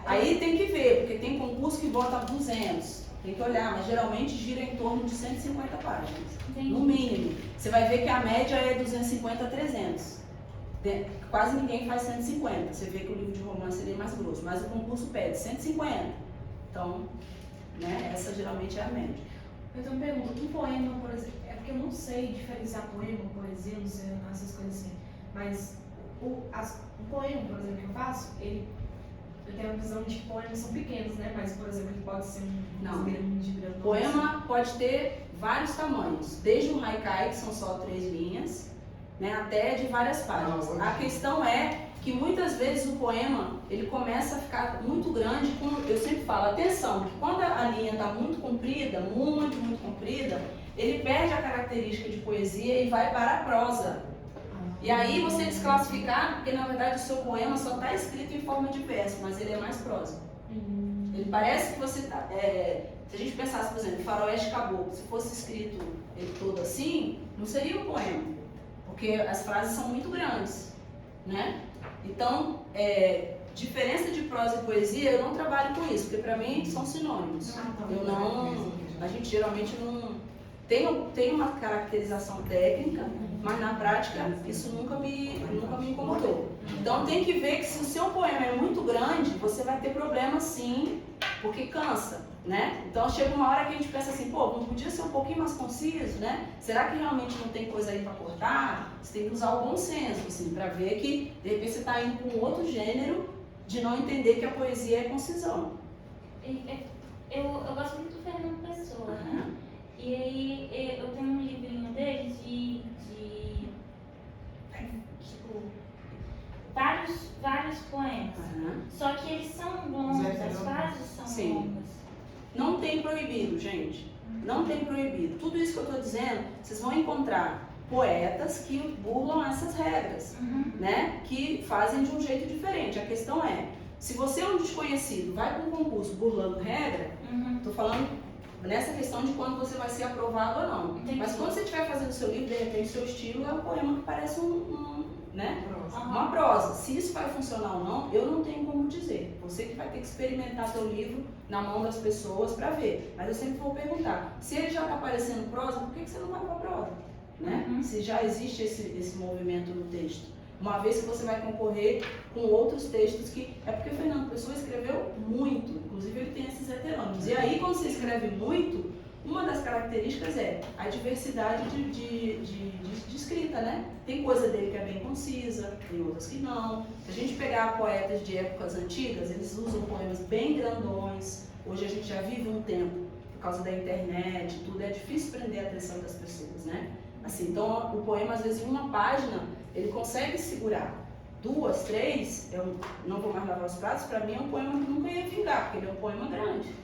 Aí tem que ver, porque tem concurso que bota 200. Tem que olhar, mas geralmente gira em torno de 150 páginas. Entendi. No mínimo. Você vai ver que a média é 250 a 300. Quase ninguém faz 150. Você vê que o livro de romance ele é mais grosso, mas o concurso pede 150. Então, né, essa geralmente é a média. Então me pergunto, um poema, por exemplo, é porque eu não sei diferenciar poema, poesia, não sei essas coisas assim, mas o poema, por exemplo, que eu faço, eu tenho a visão de que poemas são pequenos, né? Mas, por exemplo, ele pode ser Não. de grandão. Poema pode ter vários tamanhos, desde um haikai, que são só 3 linhas, né, até de várias páginas. A questão é que muitas vezes o poema ele começa a ficar muito grande, eu sempre falo, atenção, que quando a linha está muito comprida, muito comprida, ele perde a característica de poesia e vai para a prosa. E aí você é desclassificado, porque na verdade o seu poema só está escrito em forma de verso, mas ele é mais prosa. Ele parece que você está... se a gente pensasse, por exemplo, Faroeste Caboclo, se fosse escrito ele todo assim, não seria um poema, porque as frases são muito grandes, né? Então, diferença de prosa e poesia, eu não trabalho com isso, porque para mim são sinônimos. A gente geralmente não... Tem uma caracterização técnica, mas na prática isso nunca me incomodou. Então tem que ver que se o seu poema é muito grande, você vai ter problema sim, porque cansa, né? Então chega uma hora que a gente pensa assim, pô, não podia ser um pouquinho mais conciso, né? Será que realmente não tem coisa aí para cortar? Você tem que usar o bom senso, assim, para ver que de repente você está indo com outro gênero de não entender que a poesia é concisão. Eu gosto muito do Fernando Pessoa, né? E aí eu tenho um livrinho dele de tipo, vários poemas. Só que eles são longos, as frases são Sim. longas. Não tem proibido, gente. Não tem proibido. Tudo isso que eu estou dizendo, vocês vão encontrar poetas que burlam essas regras, né? Que fazem de um jeito diferente. A questão é, se você é um desconhecido, vai para um concurso burlando regra, estou falando nessa questão de quando você vai ser aprovado ou não. Entendi. Mas quando você estiver fazendo o seu livro, de repente, seu estilo é um poema que parece né? Prosa. Uma prosa. Se isso vai funcionar ou não, eu não tenho como dizer. Você que vai ter que experimentar seu livro na mão das pessoas para ver. Mas eu sempre vou perguntar, se ele já está parecendo prosa, por que você não vai para prosa? Né? Se já existe esse movimento no texto. Uma vez que você vai concorrer com outros textos que... É porque o Fernando Pessoa escreveu muito, inclusive ele tem esses heterônimos. E aí, quando você escreve muito, uma das características é a diversidade de escrita, né? Tem coisa dele que é bem concisa, tem outras que não. Se a gente pegar poetas de épocas antigas, eles usam poemas bem grandões. Hoje a gente já vive um tempo, por causa da internet, tudo, é difícil prender a atenção das pessoas, né? Assim, então, o poema, às vezes, em uma página, ele consegue segurar. 2, 3, eu não vou mais lavar os pratos, para mim é um poema que nunca ia vingar, porque ele é um poema grande.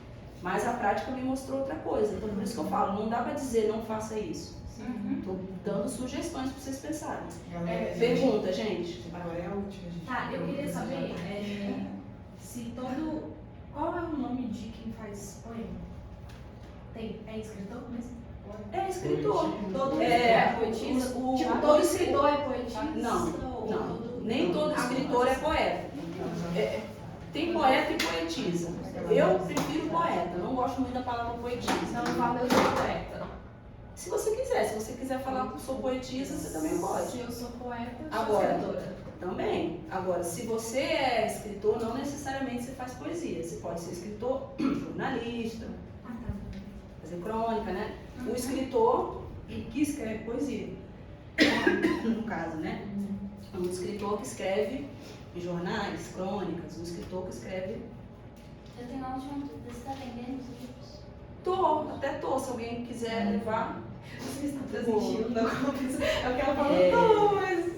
Mas a prática me mostrou outra coisa. Então, por isso que eu falo, não dá para dizer não faça isso. Estou dando sugestões para vocês pensarem. Galera, Pergunta, gente. Agora é a última, gente. Tá, eu queria saber se qual é o nome de quem faz poema? É escritor mesmo? É escritor. Todo poetisa. tipo, todo escritor é poetisa? Não. Nem todo escritor é poeta. Tem poeta e poetisa. Eu prefiro poeta, não gosto muito da palavra poetisa. Então, não fala eu sou poeta. Se você quiser falar que eu sou poetisa, você também pode. Se eu sou poeta, eu sou Agora, escritora. também. Agora, se você é escritor, não necessariamente você faz poesia. Você pode ser escritor, jornalista, fazer crônica, né? O escritor que escreve poesia, no caso, né? Um escritor que escreve em jornais, crônicas, um escritor que escreve... Eu tenho uma última dúvida. Você está vendendo os livros? Até tô, se alguém quiser levar. Você está transmitindo, não? É o que ela falou, mas...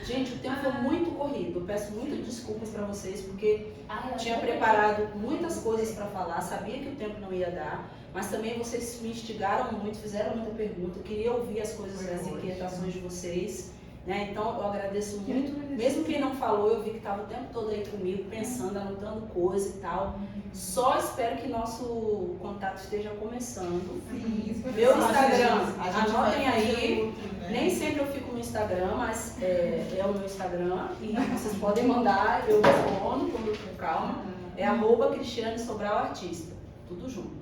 Gente, o tempo foi muito corrido. Eu peço muitas desculpas para vocês, porque Eu tinha preparado muitas coisas para falar, sabia que o tempo não ia dar, mas também vocês me instigaram muito, fizeram muita pergunta, eu queria ouvir as coisas, as inquietações de vocês, né? Então eu agradeço muito, mesmo quem não falou, eu vi que estava o tempo todo aí comigo, pensando, anotando coisa e tal. Só espero que nosso contato esteja começando. Sim, Meu Instagram, a gente anotem vai aí. fazer outro, né? Nem sempre eu fico no Instagram, mas é o meu Instagram e vocês podem mandar, eu respondo com calma. É @Cristiane Sobral Artista, tudo junto.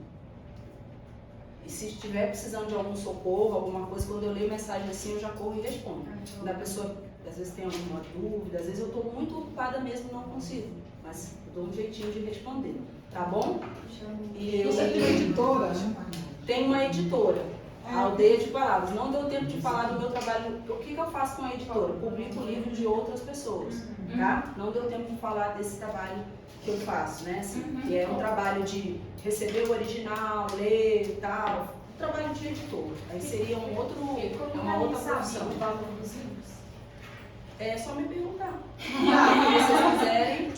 E se estiver precisando de algum socorro, alguma coisa, quando eu leio mensagem assim, eu já corro e respondo. Quando a pessoa às vezes tem alguma dúvida, às vezes eu estou muito ocupada mesmo, não consigo, mas eu dou um jeitinho de responder, tá bom? E eu Você tem uma editora? tenho uma editora. A Aldeia de Palavras. Não deu tempo de falar do meu trabalho. O que eu faço com a editora? Publico livros de outras pessoas, tá? Não deu tempo de falar desse trabalho que eu faço, né? Assim, que é um trabalho de receber o original, ler e tal. Um trabalho de editor. Aí seria uma outra profissão. O valor dos livros? É só me perguntar. Se vocês quiserem.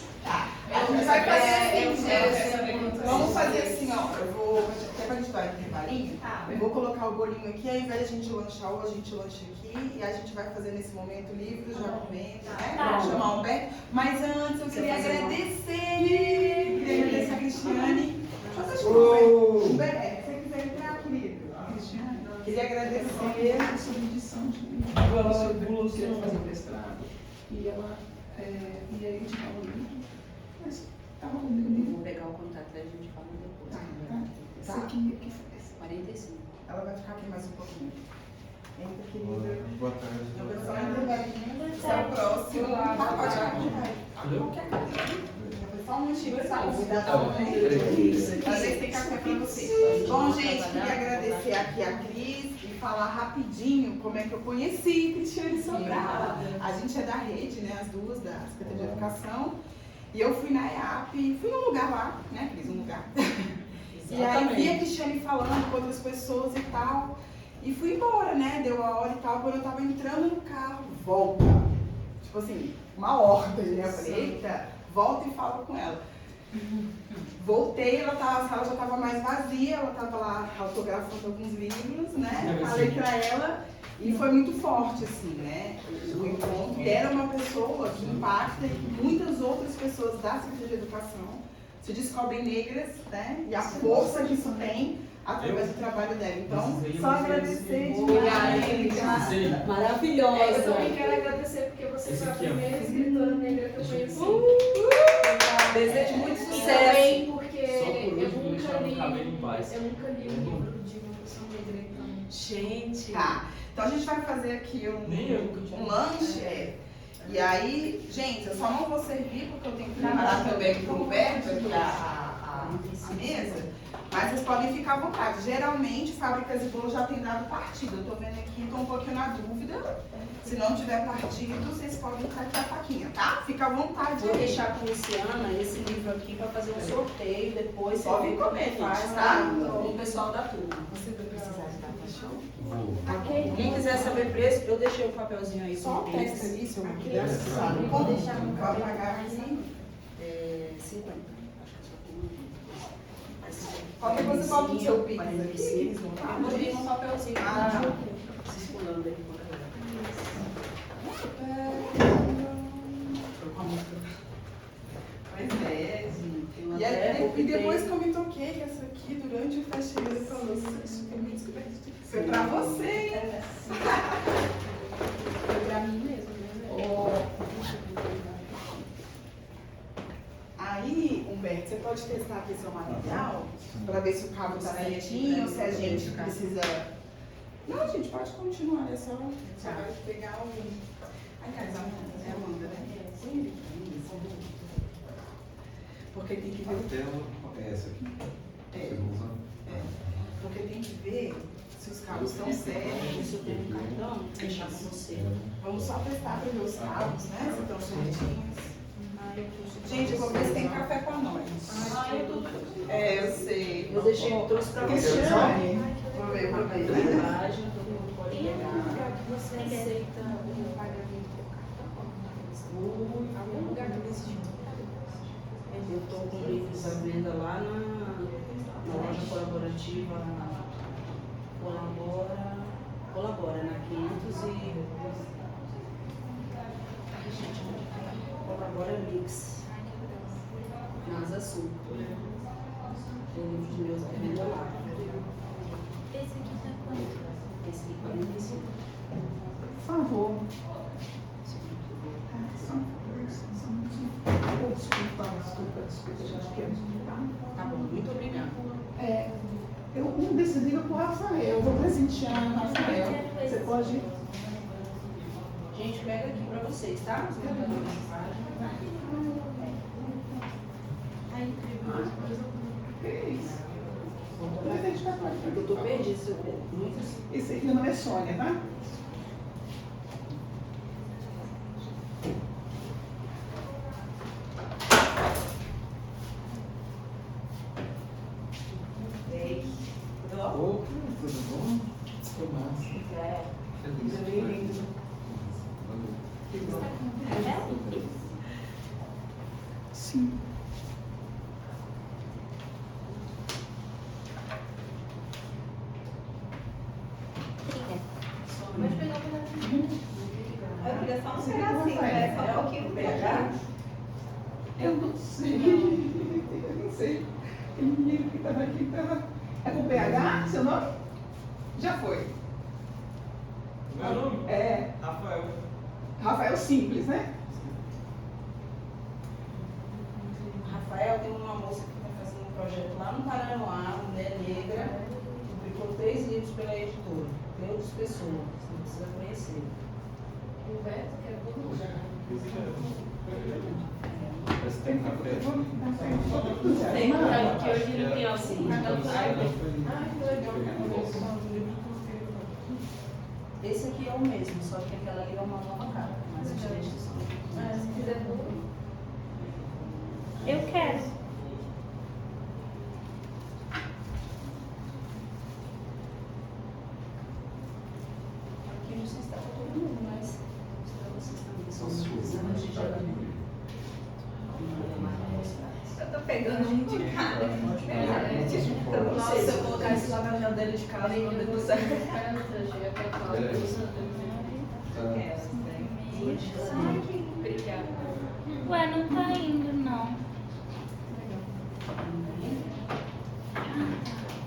A gente vai fazer assim, vamos fazer assim, ó. Eu vou, até pra gente dar um intervalinho, eu vou colocar o bolinho aqui, ao invés de a gente lanchar hoje, a gente lancha aqui e a gente vai fazer nesse momento livros, já comenta, né? Tá. Chamar um Humberto. Mas antes eu queria agradecer a Cristiane. Humberto, se você quiser entrar, querido. Queria agradecer. Sobre edição de livro. Ela queria fazer mestrado e ela e aí de o livro, mas estava comigo o livro. Vou pegar o contato da gente fala depois. Tá. Esse aqui que faz. 45. Ela vai ficar aqui mais um pouquinho. Entra, querida. Boa tarde. Até o próximo. Pode qualquer coisa. Só um minutinho, saúde. Às vezes tem café pra você. Bom, gente, queria agradecer aqui a Cris e falar rapidinho como é que eu conheci Cristiane Sobral. A gente é da rede, né? As duas da Secretaria de Educação. E eu fui na EAP, fui num lugar lá, né, Cris? Um lugar. E aí vi a Cristiane falando com outras pessoas e tal. E fui embora, né? Deu a hora e tal. Quando eu tava entrando no carro, volta. Tipo assim, uma ordem, né? Eu falei, eita, volta e fala com ela. Voltei, a sala já estava mais vazia, ela estava lá autografando alguns livros, né? Falei pra ela e foi muito forte, assim, né? O encontro. E era uma pessoa que impacta e muitas outras pessoas da Secretaria de Educação se descobrem negras, né? E a força que isso tem através do trabalho dela. Então, só agradecer de verdade. Maravilhosa. Eu também quero agradecer porque você foi a primeira escritora negra que eu conheci. Desejo muito E sucesso. também porque Só por eu último, nunca deixar li no cabelo em paz. o livro de uma pessoa negra, então. Gente. Tá. Então a gente vai fazer aqui Nem eu nunca tinha um lanche. E aí, gente, eu só não vou servir porque eu tenho que preparar também para o Roberto aqui a mesa. Mas vocês podem ficar à vontade. Geralmente, Fábricas e Bolos já tem dado partido. Eu tô vendo aqui, tô um pouquinho na dúvida. Se não tiver partido, vocês podem ficar aqui a faquinha, tá? Fica à vontade. Vou aí. deixar com a Luciana esse livro aqui para fazer um sorteio depois. Só você vem vê como comer, faz, gente, tá? tá? Com o pessoal da turma. Você vai precisar de dar cachorro? Vou. Quem quiser saber preço, eu deixei o papelzinho aí. Só com testa eles. isso, uma criança sabe. Vou deixar no Vai pagar aqui. 50. Acho que só tem Qualquer coisa, você bota o seu pix 45. aqui. Eles vão pagar. Eu botei um papelzinho. Ah, tá. Circulando aí. Pois é, gente. E, aí, e depois que eu me toquei que essa aqui, durante o festival, ele falou, isso foi pra você, hein? Foi pra mim mesmo, né? Aí, Humberto, você pode testar aqui seu material para ver se o cabo tá certinho, se a gente precisa. Não, a gente pode continuar, é só você vai pegar o. Aliás, é a Amanda, né? Sim, porque tem que ver. A tela é essa aqui. Vocês vão usar? Porque tem que ver se os cabos estão certos. Se eu tenho um cartão, deixar com você. Vamos só testar para ver os cabos, né? Se estão certinhos. Gente, eu vou ver se tem café com nós. Eu sei. Eu deixei, eu trouxe pra você. Cristiane, vou ver. Todo mundo pode Tem algum pegar. lugar que você aceita o pagamento por cartão? Algum lugar que decide? Eu estou com livros à venda lá na loja colaborativa Colabora na 500 e Colabora Mix na Asa Sul. Tem livros meus à venda lá. Esse aqui tá quanto? Esse aqui 45. Por favor. Desculpa, já acho que é Tá bom, muito obrigada. um desses livros para o Rafael, eu vou presentear o Rafael. Você pode. Gente, pega aqui pra vocês, tá? Os marcadores de página. Aí, Que é isso? Presente da parte. Eu tô perdido, seu Pedro. Esse aqui não é Sônia, tá? Ô, tudo bom? Ficou massa. Feliz. Sim. pode pegar o pedacinho. Eu queria só um pedacinho, né? Só um pouquinho pegar. Eu não sei. Eu não sei. Aquele menino que estava aqui estava. É com PH, seu nome? Já foi. Meu nome? É Rafael. Rafael Simples, né? Rafael, tem uma moça que está fazendo um projeto lá no Paranoá, mulher negra, publicou 3 livros pela editora. Tem outras pessoas, você precisa conhecer. O Beto, que é todo lugar. Esse tem café. Tem, que hoje não tem assim. Esse aqui é o mesmo, só que aquela ali é uma nova capa, mas os textos são. Se quiser Eu quero. Aqui não sei se está para todo mundo, mas para vocês também. São os anos de janeiro. Eu tô pegando gente de cara. Nossa, se eu colocar isso lá na janela de casa, eu vou depois Obrigada. Ué, não tá indo, não.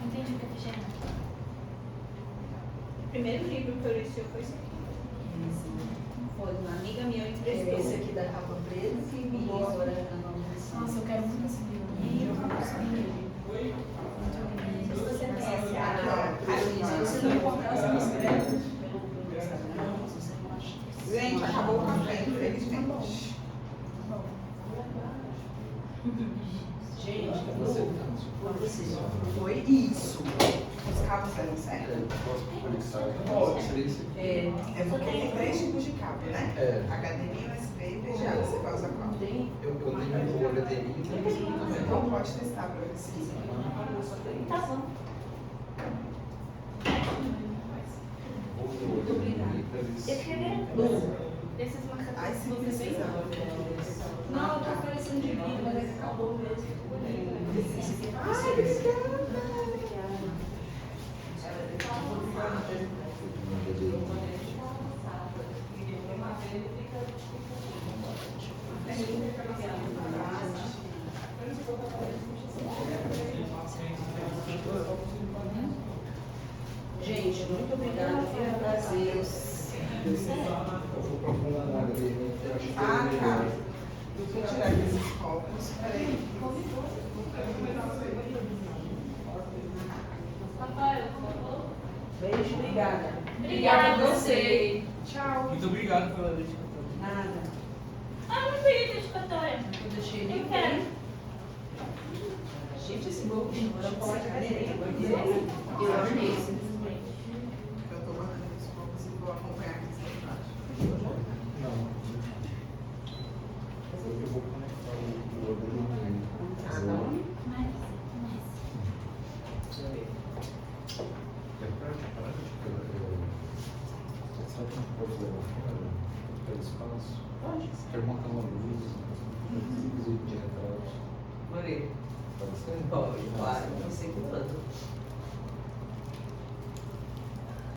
Entendi o que eu fiz errado. O primeiro livro que eu li seu foi esse aqui. Foi uma amiga minha emprestou. Esse aqui da capa preta que me agora a nova versão. Nossa, eu quero muito esse livro. Eu não consegui. Se você conhece a Se você não encontrar, você me escreve pelo Instagram, se você não acha. Gente, acabou o café, infelizmente. Gente, foi você. Foi isso. Os cabos deram certo? Posso conectar? Pode. Seria esse aqui. É porque tem 3 tipos de cabo, né? É. HDMI, USB e VGA. Você vai usar qual? Tem? Eu tenho o HDMI e tenho esse aqui também. Então pode testar pra ver se Tá bom. Muito obrigada. Eu que agradeço. Esses Ai, marcadores se você bem precisar. Não, eu tô oferecendo de vídeo, mas é que acabou mesmo. Ai, obrigada. É Gente, muito obrigada. Foi um prazer. Eu vou procurar na área dele, eu acho que Ah, ele cara. Deixa eu tirar aqui esses copos. Peraí. Rafael, por favor. Beijo, obrigada. Obrigada a você. Tchau. Muito obrigado pela dedicatória. Nada. Ah, não tem dedicatória. Eu deixei Eu ele. quero. Gente, esse bolo agora pode cair. Eu amei. Eu tô guardando esses copos e vou acompanhar aqui essa parte. Não. Eu vou conectar o outro no Sabe que não pode levar fora? Pelo espaço? Pode. Quero montar uma luz, inclusive de retrato. Morei. Pode ser? Pode, claro. Não sei quanto.